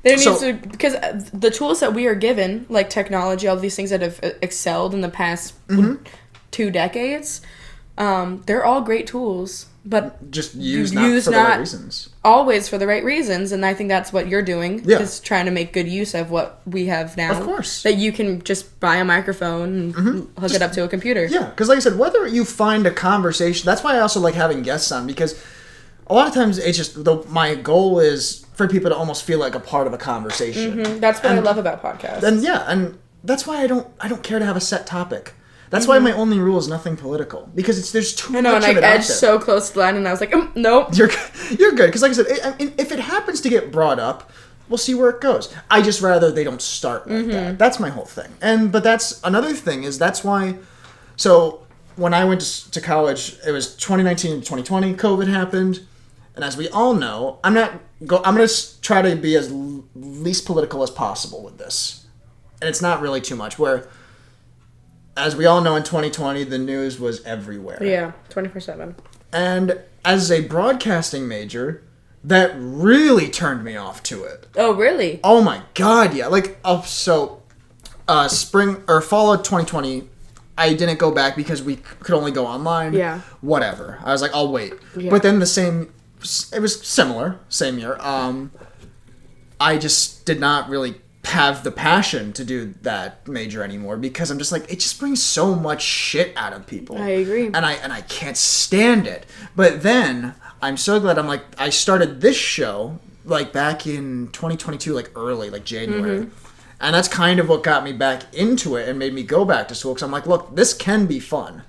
There needs to, because the tools that we are given, like technology, all these things that have excelled in the past 2 decades, they're all great tools, but just use not for the right reasons. Always for the right reasons, and I think that's what you're doing. Yeah. Is trying to make good use of what we have now. Of course. That you can just buy a microphone and hook it up to a computer. Yeah, because like I said, whether you find a conversation, that's why I also like having guests on, because a lot of times it's just, my goal is for people to almost feel like a part of a conversation. That's what I love about podcasts. And that's why I don't care to have a set topic. That's why my only rule is nothing political, because there's too much of it out there. And I edged so close to the line, and I was like, nope. You're good, because like I said, if it happens to get brought up, we'll see where it goes. I just rather they don't start like that. That's my whole thing. But that's another thing, is that's why. So when I went to college, it was 2019 and 2020. COVID happened, and as we all know, I'm going to try to be as least political as possible with this, and it's not really too much. Where, as we all know, in 2020, the news was everywhere. Yeah, 24/7. And as a broadcasting major, that really turned me off to it. Oh, really? Oh my god, yeah. Like, spring or fall of 2020, I didn't go back because we could only go online. Yeah. Whatever. I was like, I'll wait. Yeah. But then it was similar, same year. I just did not really have the passion to do that major anymore, because I'm just like, it just brings so much shit out of people. I agree. And I can't stand it. But then I'm so glad I started this show like back in 2022, like early, like January. And that's kind of what got me back into it and made me go back to school, because I'm like, look, this can be fun.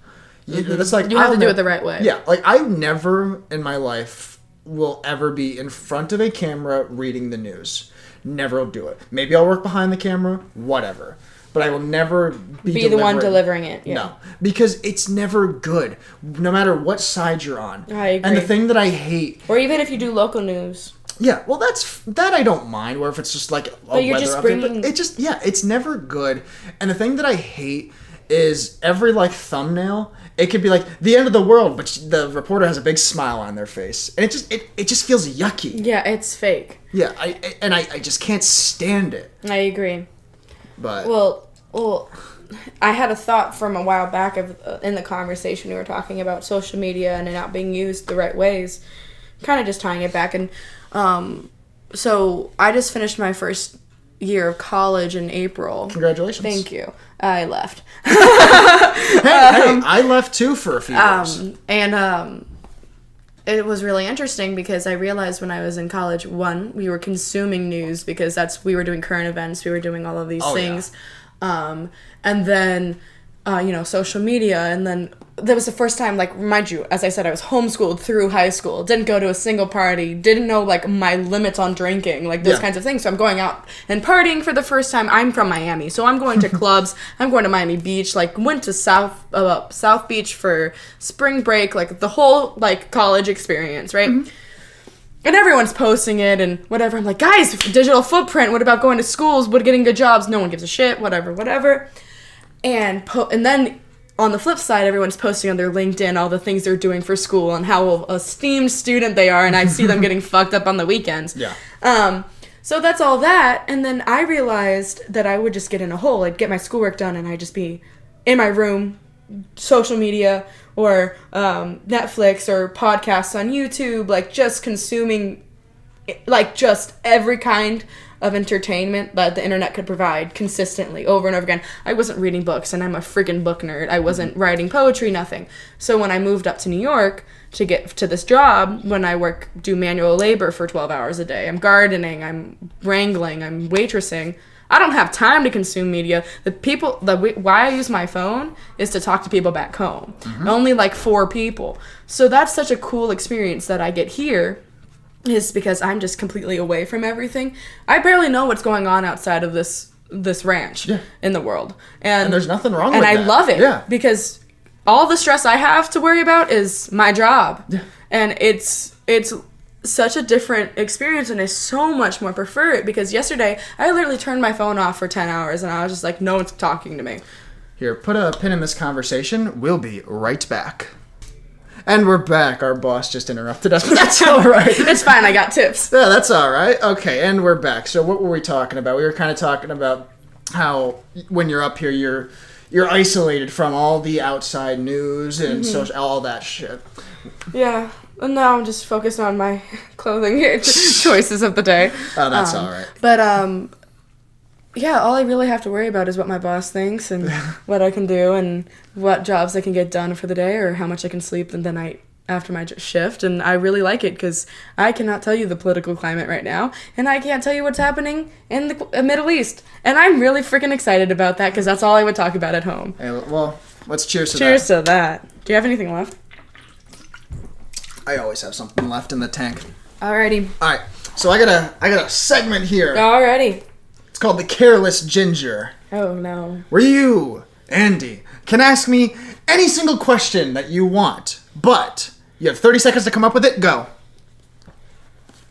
That's like, you have to do it the right way. Yeah, like I never in my life will ever be in front of a camera reading the news. Never will do it. Maybe I'll work behind the camera, whatever. But I will never be the one delivering it. Yeah. No, because it's never good, no matter what side you're on. I agree. And the thing that I hate, or even if you do local news. Yeah, well, that I don't mind. Where if it's just like a weather update, but it's never good. And the thing that I hate is every like thumbnail, it could be like the end of the world, but the reporter has a big smile on their face, and it just feels yucky. Yeah, it's fake. Yeah, I just can't stand it. I agree. But well, I had a thought from a while back in the conversation we were talking about social media and it not being used the right ways, kind of just tying it back. And so I just finished my first year of college in April. Congratulations. Thank you. I left. hey, I left too for a few years. And it was really interesting because I realized when I was in college, one, we were consuming news because we were doing current events, we were doing all of these things. Yeah. And then, social media, and then that was the first time, like, mind you, as I said, I was homeschooled through high school, didn't go to a single party, didn't know, like, my limits on drinking, like, those kinds of things. So I'm going out and partying for the first time. I'm from Miami, so I'm going to clubs. I'm going to Miami Beach, like, went to South Beach for spring break, like, the whole, like, college experience, right? Mm-hmm. And everyone's posting it and whatever. I'm like, guys, digital footprint, what about going to schools, getting good jobs? No one gives a shit, whatever. And then on the flip side, everyone's posting on their LinkedIn all the things they're doing for school and how esteemed student they are, and I see them getting fucked up on the weekends. Yeah. So that's all that, and then I realized that I would just get in a hole. I'd get my schoolwork done, and I'd just be in my room, social media, or Netflix, or podcasts on YouTube, like, just consuming, like, just every kind of entertainment that the internet could provide consistently over and over again. I wasn't reading books, and I'm a freaking book nerd. I wasn't writing poetry, nothing. So when I moved up to New York to get to this job, when I do manual labor for 12 hours a day, I'm gardening, I'm wrangling, I'm waitressing, I don't have time to consume media. Why I use my phone is to talk to people back home. Mm-hmm. Only like 4 people. So that's such a cool experience that I get here, is because I'm just completely away from everything. I barely know what's going on outside of this ranch in the world. And there's nothing wrong with that. And I love it because all the stress I have to worry about is my job. Yeah. And it's such a different experience, and I so much more prefer it, because yesterday I literally turned my phone off for 10 hours and I was just like, no one's talking to me. Here, put a pin in this conversation. We'll be right back. And we're back. Our boss just interrupted us, but that's all right. It's fine. I got tips. Yeah, that's all right. Okay, and we're back. So what were we talking about? We were kind of talking about how when you're up here, you're isolated from all the outside news and social, all that shit. Yeah. And now I'm just focused on my clothing choices of the day. Oh, that's all right. But yeah, all I really have to worry about is what my boss thinks and what I can do and what jobs I can get done for the day or how much I can sleep the night after my shift. And I really like it because I cannot tell you the political climate right now, and I can't tell you what's happening in the Middle East. And I'm really freaking excited about that because that's all I would talk about at home. Hey, well, let's cheers to that. Cheers to that. Do you have anything left? I always have something left in the tank. Alrighty. All right, so I got a segment here. Alrighty. It's called the Careless Ginger. Oh no. Where you, Andy, can ask me any single question that you want, but you have 30 seconds to come up with it. Go.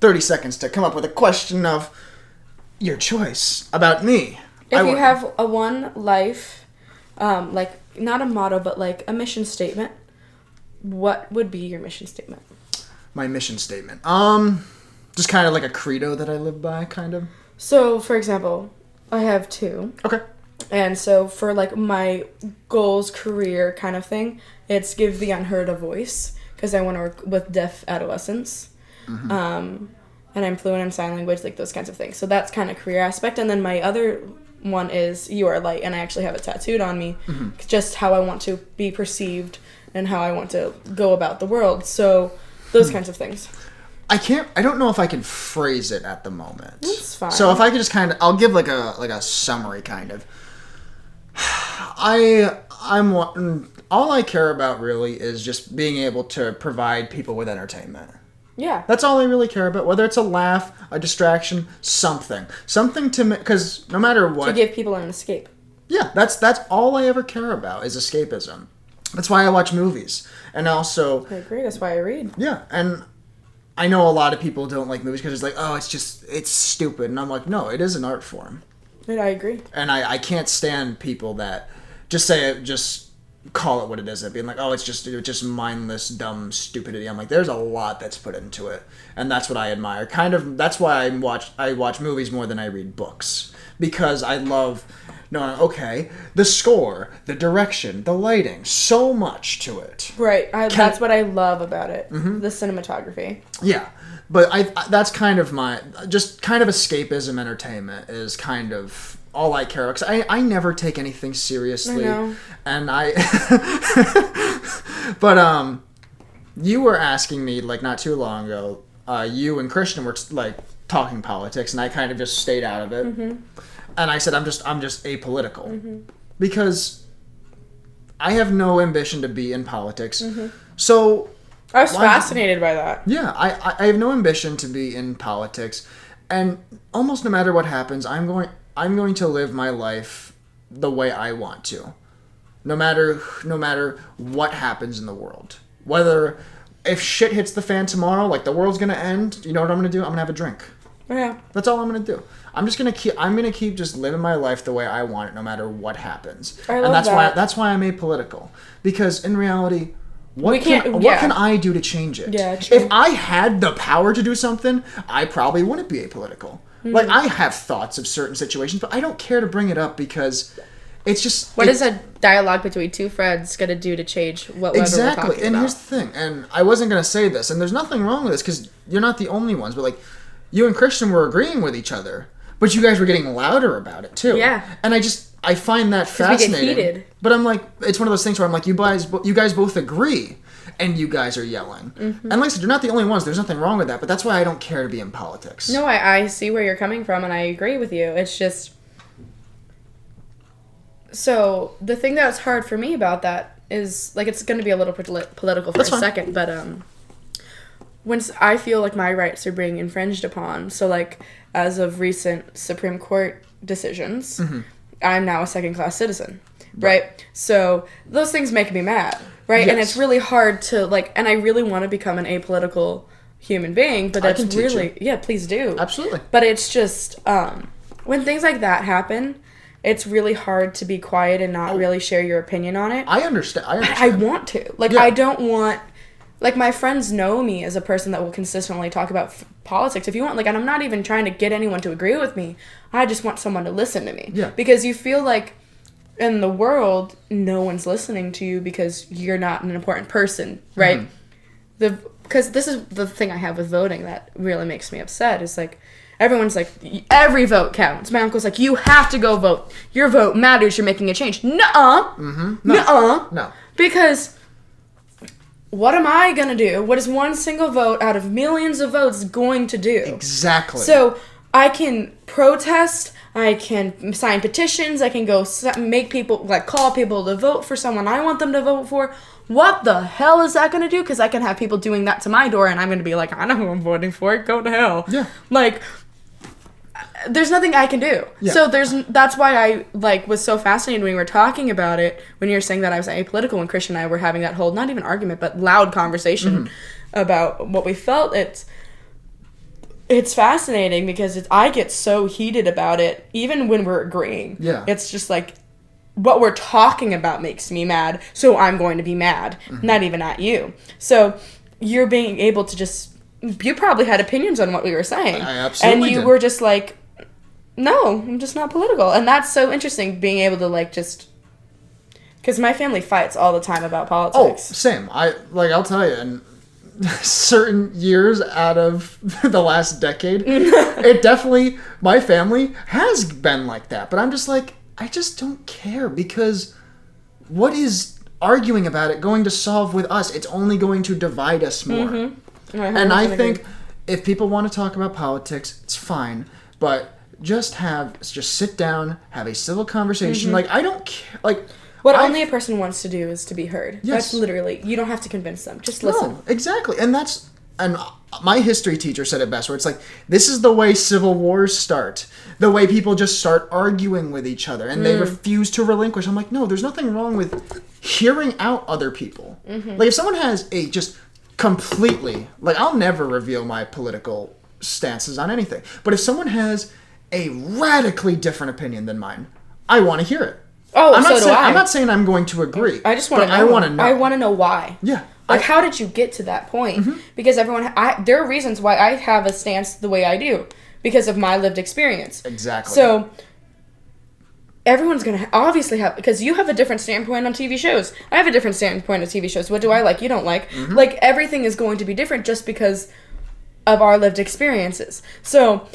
30 seconds to come up with a question of your choice about me. If you have a one life, like not a motto, but like a mission statement, what would be your mission statement? My mission statement. Just kind of like a credo that I live by, kind of. So, for example, I have two. Okay. And so for like my goals, career kind of thing, it's give the unheard a voice because I want to work with deaf adolescents. Mm-hmm. And I'm fluent in sign language, like those kinds of things. So that's kind of career aspect. And then my other one is you are light, and I actually have it tattooed on me. Mm-hmm. Just how I want to be perceived and how I want to go about the world. So those kinds of things. I don't know if I can phrase it at the moment. That's fine. So if I could just I'll give like a summary kind of. All I care about really is just being able to provide people with entertainment. Yeah. That's all I really care about, whether it's a laugh, a distraction, something to, because no matter what. To give people an escape. Yeah, that's all I ever care about is escapism. That's why I watch movies. And also. I agree, that's why I read. Yeah, and I know a lot of people don't like movies because it's like, oh, it's stupid. And I'm like, no, it is an art form. I agree. And I can't stand people that just call it what it is. And being like, oh, it's just mindless, dumb stupidity. I'm like, there's a lot that's put into it. And that's what I admire. Kind of, that's why I watch movies more than I read books. Because I love knowing, okay, the score, the direction, the lighting, so much to it. Right. That's what I love about it. Mm-hmm. The cinematography. Yeah. But that's kind of just kind of escapism entertainment is kind of all I care about. Because I never take anything seriously. I know. And but you were asking me, like, not too long ago, you and Christian were, like, talking politics, and I kind of just stayed out of it. Mm-hmm. And I said, I'm just apolitical. Mm-hmm. Because I have no ambition to be in politics. Mm-hmm. So I was fascinated by that. Yeah, I have no ambition to be in politics, and almost no matter what happens, I'm going to live my life the way I want to, no matter what happens in the world. Whether if shit hits the fan tomorrow, like the world's gonna end, you know what I'm gonna do? I'm gonna have a drink. Yeah, that's all I'm gonna do. I'm gonna keep just living my life the way I want it, no matter what happens. I love that. That's why I'm apolitical, because in reality. What can I do to change it? Yeah, true. If I had the power to do something, I probably wouldn't be apolitical. Mm-hmm. Like, I have thoughts of certain situations, but I don't care to bring it up because it's just... What is a dialogue between two friends going to do to change whatever we're talking about? And here's the thing, and I wasn't going to say this, and there's nothing wrong with this because you're not the only ones, but, like, you and Christian were agreeing with each other, but you guys were getting louder about it, too. Yeah. And I find that fascinating. We get heated. But I'm like, it's one of those things where I'm like, you guys both agree, and you guys are yelling. Mm-hmm. And like I said, you're not the only ones. There's nothing wrong with that, but that's why I don't care to be in politics. No, I see where you're coming from, and I agree with you. It's just... So, the thing that's hard for me about that is, like, it's going to be a little political for a second, but once I feel like my rights are being infringed upon, so, like, as of recent Supreme Court decisions... Mm-hmm. I'm now a second-class citizen, right? So those things make me mad, right? Yes. And it's really hard to, like, and I really want to become an apolitical human being, but that's really, yeah, please do. Absolutely. But it's just, when things like that happen, it's really hard to be quiet and not really share your opinion on it. I understand. I want to. Like, yeah. I don't want... Like, my friends know me as a person that will consistently talk about politics if you want. Like, and I'm not even trying to get anyone to agree with me. I just want someone to listen to me. Yeah. Because you feel like in the world, no one's listening to you because you're not an important person, right? Because this is the thing I have with voting that really makes me upset is like, everyone's like, every vote counts. My uncle's like, you have to go vote. Your vote matters. You're making a change. Nuh-uh. Nuh-uh. No. Because what am I going to do? What is one single vote out of millions of votes going to do? Exactly. So I can protest. I can sign petitions. I can go make people, like, call people to vote for someone I want them to vote for. What the hell is that going to do? Because I can have people doing that to my door, and I'm going to be like, I know who I'm voting for. Go to hell. Yeah. Like, there's nothing I can do. Yeah. So that's why I, like, was so fascinated when we were talking about it, when you were saying that I was apolitical, and Christian and I were having that whole, not even argument, but loud conversation about what we felt. It's fascinating because I get so heated about it, even when we're agreeing. Yeah. It's just like, what we're talking about makes me mad, so I'm going to be mad, not even at you. So you're being able to just, you probably had opinions on what we were saying. I absolutely And you did. were just like, no, I'm just not political. And that's so interesting, being able to, like, just, because my family fights all the time about Oh, politics. same. I'll tell you, and certain years out of the last decade, it definitely, my family has been like that. But I'm just like, I just don't care, because what is arguing about it going to solve with us? It's only going to divide us more. And I think if people want to talk about politics, it's fine, but just sit down, have a civil conversation. Like, I don't care. Like, what only a person wants to do is to be heard. Yes. That's literally, you don't have to convince them. Just listen. No, exactly. And my history teacher said it best, where it's like, this is the way civil wars start. The way people just start arguing with each other, and they refuse to relinquish. I'm like, no, there's nothing wrong with hearing out other people. Like, if someone has a just completely, like, I'll never reveal my political stances on anything, but if someone has a radically different opinion than mine, I want to hear it. Oh, I. I'm not saying I'm going to agree. I just want to know. I want to know. I want to know why. Yeah. Like, how did you get to that point? Because there are reasons why I have a stance the way I do, because of my lived experience. Exactly. So, everyone's going to obviously have, because you have a different standpoint on TV shows. I have a different standpoint on TV shows. What do I like? You don't like. Like, everything is going to be different just because of our lived experiences. So,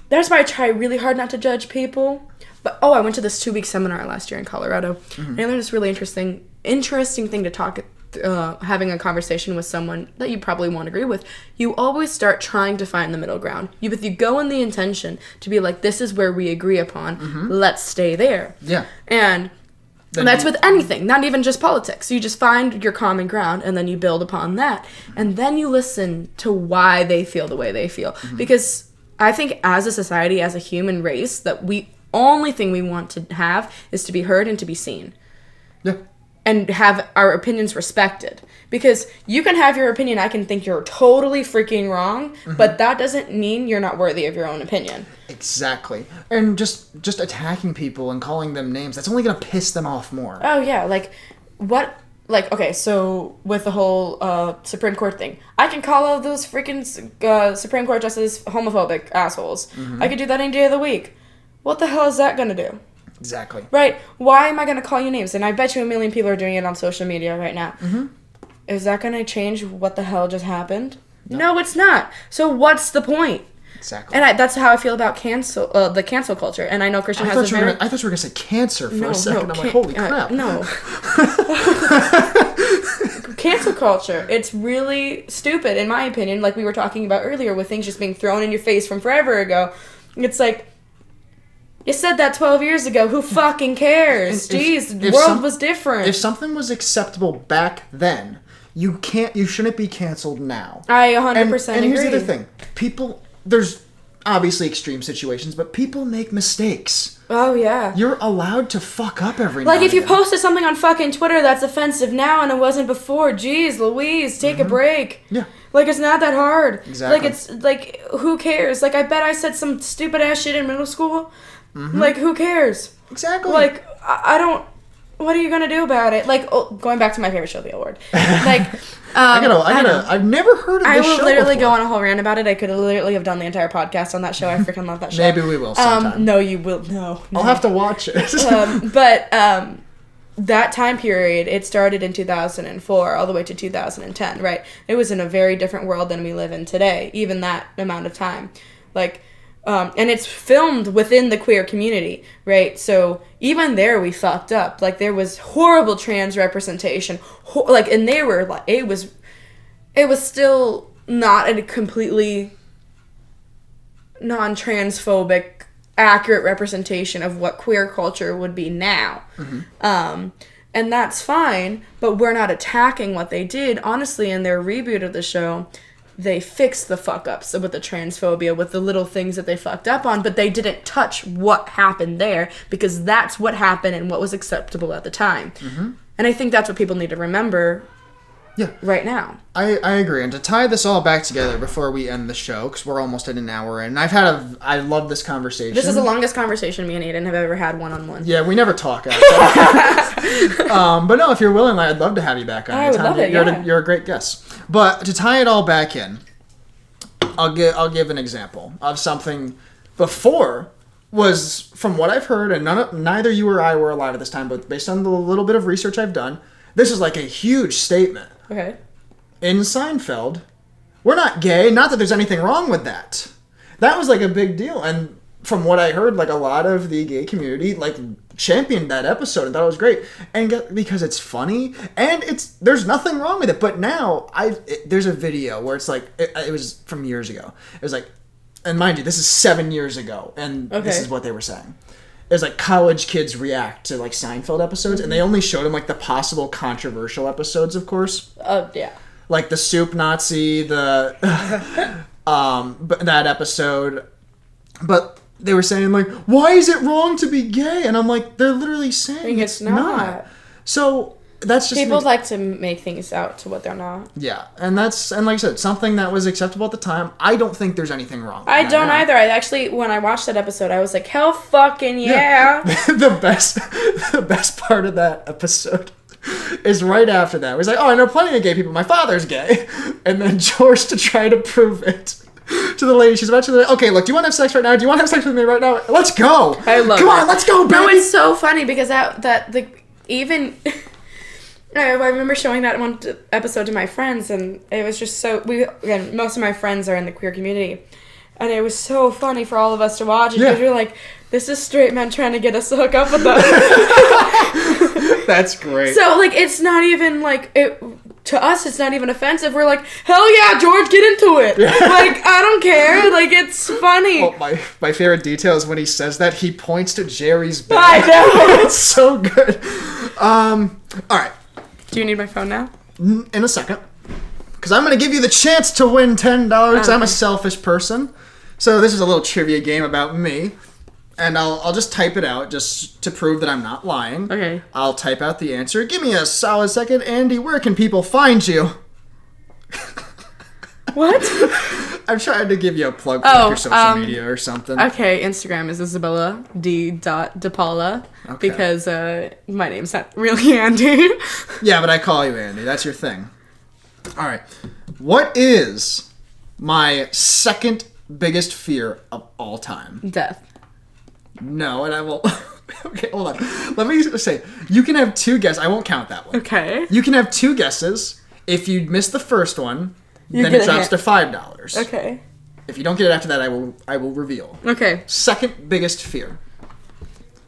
that's why I try really hard not to judge people. But, I went to this 2-week seminar last year in Colorado. And I learned this really interesting thing to talk, having a conversation with someone that you probably won't agree with. You always start trying to find the middle ground. You go in the intention to be like, this is where we agree upon. Let's stay there. Yeah. And that's with anything, not even just politics. You just find your common ground, and then you build upon that. And then you listen to why they feel the way they feel. Because I think as a society, as a human race, that only thing we want to have is to be heard and to be seen. Yeah. And have our opinions respected. Because you can have your opinion, I can think you're totally freaking wrong, but that doesn't mean you're not worthy of your own opinion. Exactly. And just attacking people and calling them names, that's only going to piss them off more. Oh, yeah. Like, what... Like, okay, so with the whole Supreme Court thing, I can call all those freaking Supreme Court justices homophobic assholes. I could do that any day of the week. What the hell is that going to do? Exactly. Right? Why am I going to call you names? And I bet you 1 million people are doing it on social media right now. Is that going to change what the hell just happened? No, it's not. So what's the point? Exactly. And that's how I feel about the cancel culture. And I know Christian has a very... I thought you were going to say cancer for a second. I'm like, holy crap. No. Cancel culture. It's really stupid, in my opinion, like we were talking about earlier, with things just being thrown in your face from forever ago. It's like, you said that 12 years ago. Who fucking cares? Jeez, the world was different. If something was acceptable back then, you shouldn't be canceled now. I 100% agree. And here's the other thing. There's obviously extreme situations, but people make mistakes. Oh, yeah. You're allowed to fuck up every now and if you then. posted something on fucking Twitter that's offensive now and it wasn't before, jeez Louise, take a break. Yeah. Like, it's not that hard. Exactly. Like, it's, like, who cares? Like, I bet I said some stupid ass shit in middle school. Like, who cares? Exactly. Like, I don't... What are you gonna do about it? Like, going back to my favorite show, The L Word. Like, I've never heard of this show I will literally before. go on a whole rant about it. I could literally have done the entire podcast on that show. I freaking love that show. Maybe we will sometime. No, you will. No. I'll have to watch it. That time period, it started in 2004 all the way to 2010, right? It was in a very different world than we live in today, even that amount of time. Like, and it's filmed within the queer community, right? So even there we fucked up. Like, there was horrible trans representation. And they were like, it was still not a completely non-transphobic accurate representation of what queer culture would be now. And that's fine, but we're not attacking what they did. Honestly, in their reboot of the show, they fixed the fuck-ups with the transphobia, with the little things that they fucked up on, but they didn't touch what happened there, because that's what happened and what was acceptable at the time. And I think that's what people need to remember right now. I agree. And to tie this all back together before we end the show, because we're almost at an hour in, I love this conversation. This is the longest conversation me and Aiden have ever had one-on-one. Yeah, we never talk. But no, if you're willing, I'd love to have you back on. I would love it, You're a great guest. But to tie it all back in, I'll give an example of something before was, from what I've heard, and neither you or I were alive at this time, but based on the little bit of research I've done, this is like a huge statement. Okay. In Seinfeld, we're not gay. Not that there's anything wrong with that. That was like a big deal. And from what I heard, like a lot of the gay community like championed that episode and thought it was great. And because it's funny and there's nothing wrong with it. But now there's a video where it's like, it was from years ago. It was like, and mind you, this is 7 years ago. And This is what they were saying. It was like college kids react to like Seinfeld episodes, and they only showed them like the possible controversial episodes, of course. Yeah. Like the soup Nazi, that episode. But they were saying like, why is it wrong to be gay? And I'm like, they're literally saying it's not. So that's just people like to make things out to what they're not. Yeah, and like I said, something that was acceptable at the time. I don't think there's anything wrong with I don't either. I actually, when I watched that episode, I was like, hell fucking yeah. The best part of that episode is right after that. It was like, oh, I know plenty of gay people. My father's gay. And then George, to try to prove it to the lady, she's about to be like, okay, look, do you want to have sex right now? Do you want to have sex with me right now? Let's go. I love it. Come on, let's go, baby. No, it's so funny because even... I remember showing that one episode to my friends, and it was just so... most of my friends are in the queer community, and it was so funny for all of us to watch it, because you're like, this is straight men trying to get us to hook up with them. That's great. So, like, it's not even, like... to us, it's not even offensive. We're like, hell yeah, George, get into it. Like, I don't care. Like, it's funny. Well, my favorite detail is when he says that, he points to Jerry's bed. I know. It's so good. All right. Do you need my phone now? In a second. Because I'm going to give you the chance to win $10. Okay. I'm a selfish person. So this is a little trivia game about me. And I'll just type it out just to prove that I'm not lying. Okay. I'll type out the answer. Give me a solid second. Andy, where can people find you? What? I'm trying to give you a plug for your social media or something. Okay, Instagram is Isabella D.DePaula because my name's not really Andy. Yeah, but I call you Andy. That's your thing. All right. What is my second biggest fear of all time? Death. No, and I will... Okay, hold on. Let me say, you can have two guesses. I won't count that one. Okay. You can have two guesses. If you miss the first one, then it drops to $5. Okay. If you don't get it after that, I will reveal. Okay. Second biggest fear.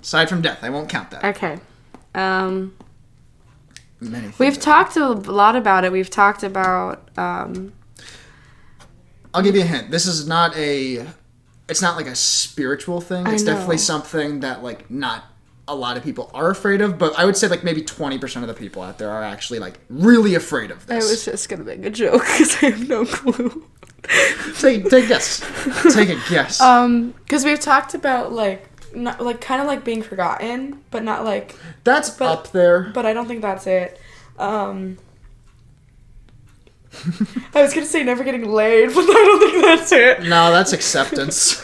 Aside from death, I won't count that. Okay. We've talked a lot about it. We've talked about... I'll give you a hint. This is not it's not like a spiritual thing. It's definitely something that like not a lot of people are afraid of, but I would say like maybe 20% of the people out there are actually like really afraid of this. I was just gonna make a joke because I have no clue. Take a guess. Take a guess. Because we've talked about like not like kind of like being forgotten, but not like that's up there. But I don't think that's it. I was gonna say never getting laid, but I don't think that's it. No, that's acceptance.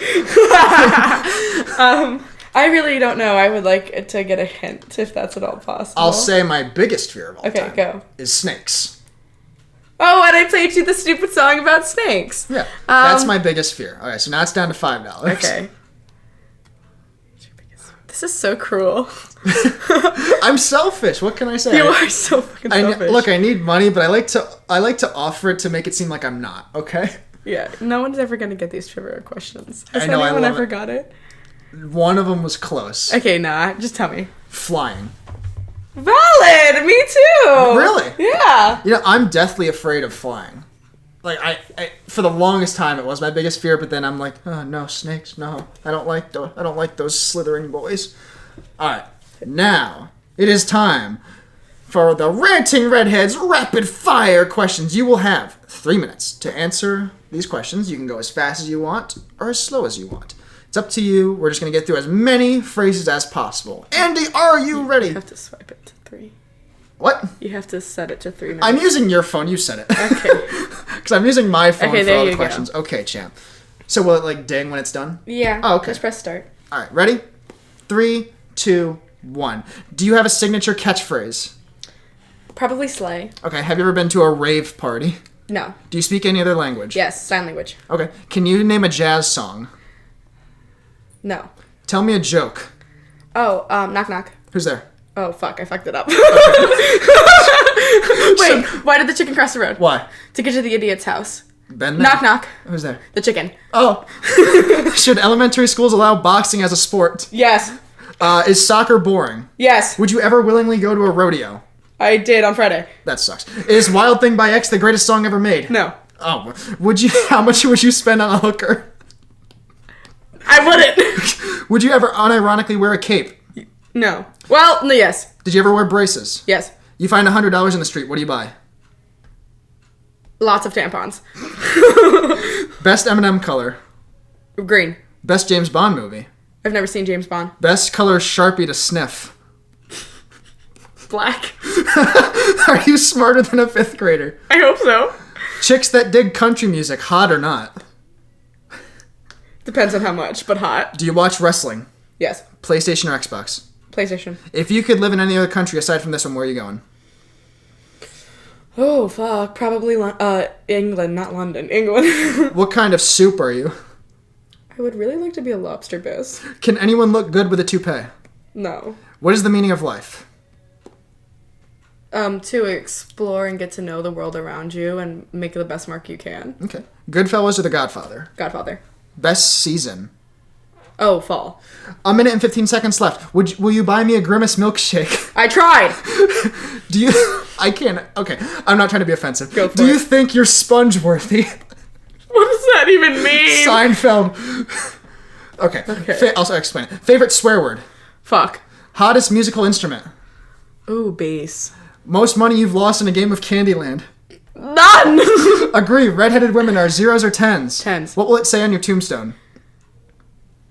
I really don't know. I would like to get a hint if that's at all possible. I'll say my biggest fear of all time go. is snakes. Oh, and I played you the stupid song about snakes. Yeah, that's my biggest fear. Okay, so now it's down to $5. Okay. This is so cruel. I'm selfish. What can I say? You are so fucking selfish. Look, I need money, but I like to offer it to make it seem like I'm not. Okay. Yeah, no one's ever gonna get these trivia questions. Has I know, anyone I love ever it. got it? One of them was close. Okay, nah, just tell me. Flying. Valid! Me too! Really? Yeah. You know, I'm deathly afraid of flying. Like, I for the longest time, it was my biggest fear, but then I'm like, oh, no, snakes, no. I don't like those slithering boys. All right, now it is time for the Ranting Redheads rapid fire questions. You will have 3 minutes to answer these questions. You can go as fast as you want or as slow as you want. It's up to you. We're just going to get through as many phrases as possible. Andy, are you ready? You have to swipe it to 3. What? You have to set it to 3 minutes. I'm using your phone. You said it. Okay. Because I'm using my phone Okay, for there all you the go. questions. Okay, champ. So will it, like, ding when it's done? Yeah. Oh, okay. Just press start. All right, ready? 3, 2, 1. Do you have a signature catchphrase? Probably slay. Okay, have you ever been to a rave party? No. Do you speak any other language? Yes, sign language. Okay, can you name a jazz song? No. Tell me a joke. Oh, knock knock. Who's there? Oh, fuck, I fucked it up. Wait, why did the chicken cross the road? Why? To get to the idiot's house. Ben there? Knock knock. Who's there? The chicken. Oh. Should elementary schools allow boxing as a sport? Yes. Is soccer boring? Yes. Would you ever willingly go to a rodeo? I did on Friday. That sucks. Is Wild Thing by X the greatest song ever made? No. Oh. How much would you spend on a hooker? I wouldn't. Would you ever unironically wear a cape? No. Well, no, yes. Did you ever wear braces? Yes. You find $100 in the street. What do you buy? Lots of tampons. Best M&M color. Green. Best James Bond movie. I've never seen James Bond. Best color Sharpie to sniff. Black. Are you smarter than a 5th grader? I hope so. Chicks that dig country music, hot or not? Depends on how much, but hot. Do you watch wrestling? Yes. PlayStation or Xbox? PlayStation. If you could live in any other country aside from this one, where are you going? Oh, fuck. Probably England, not London. England. What kind of soup are you? I would really like to be a lobster biz. Can anyone look good with a toupee? No. What is the meaning of life? To explore and get to know the world around you and make the best mark you can. Okay. Goodfellas or The Godfather? Godfather. Best season? Oh, fall. 1 minute and 15 seconds left. Will you buy me a Grimace milkshake? I tried! Do you... I can't... Okay, I'm not trying to be offensive. Go for Do you it. think you're sponge-worthy? What does that even mean? Seinfeld. Okay. Also explain it. Favorite swear word? Fuck. Hottest musical instrument? Ooh, bass. Most money you've lost in a game of Candyland? None! Agree, redheaded women are 0s or 10s? 10s. What will it say on your tombstone?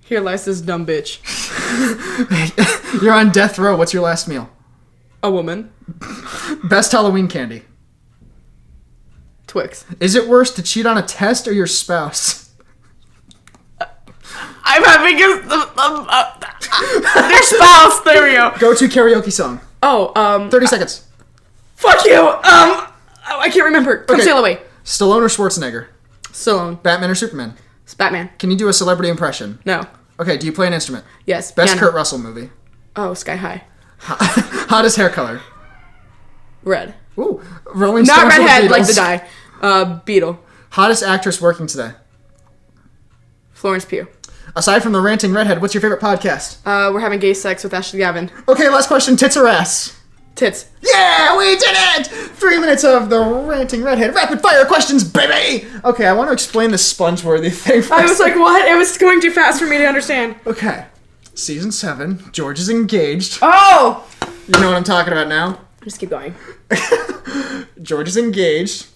Here lies this dumb bitch. You're on death row. What's your last meal? A woman. Best Halloween candy? Twix. Is it worse to cheat on a test or your spouse? I'm having their spouse. There we go. Go-to karaoke song. Oh, 30 seconds. Fuck you. I can't remember. Come Okay. sail away. Stallone or Schwarzenegger? Stallone. Batman or Superman? It's Batman. Can you do a celebrity impression? No. Okay, do you play an instrument? Yes. Best piano. Kurt Russell movie? Oh, Sky High. Hottest hair color? Red. Ooh, Rolling Not Stones or redhead like Beatles? the dye. Beetle. Hottest actress working today? Florence Pugh. Aside from the Ranting Redhead, what's your favorite podcast? We're having gay sex with Ashley Gavin. Okay, last question. Tits or ass? Tits. Yeah, we did it! 3 minutes of the Ranting Redhead rapid fire questions, baby! Okay, I want to explain the sponge-worthy thing first. I was like, what? It was going too fast for me to understand. Okay. Season 7, George is engaged. Oh! You know what I'm talking about now? Just keep going. George is engaged.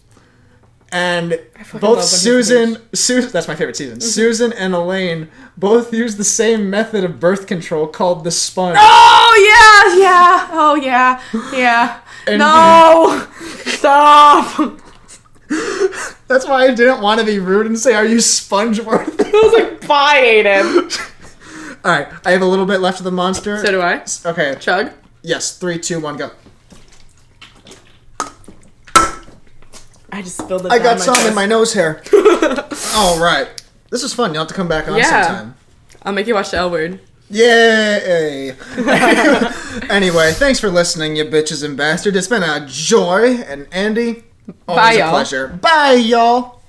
And fucking love both when he's Susan, that's my favorite season. Susan and Elaine both use the same method of birth control called the sponge. Oh, yeah! Oh, yeah. And- No! Stop! That's why I didn't want to be rude and say, are you sponge-worthy? I was like, bye, Aiden. Alright, I have a little bit left of the monster. So do I. Okay. Chug. Yes, 3, 2, 1, go. I just spilled it. I got some in my nose hair. All right. This was fun. You'll have to come back on sometime. I'll make you watch the L Word. Yay! Anyway, thanks for listening, you bitches and bastards. It's been a joy. And Andy, always a pleasure. Bye, y'all.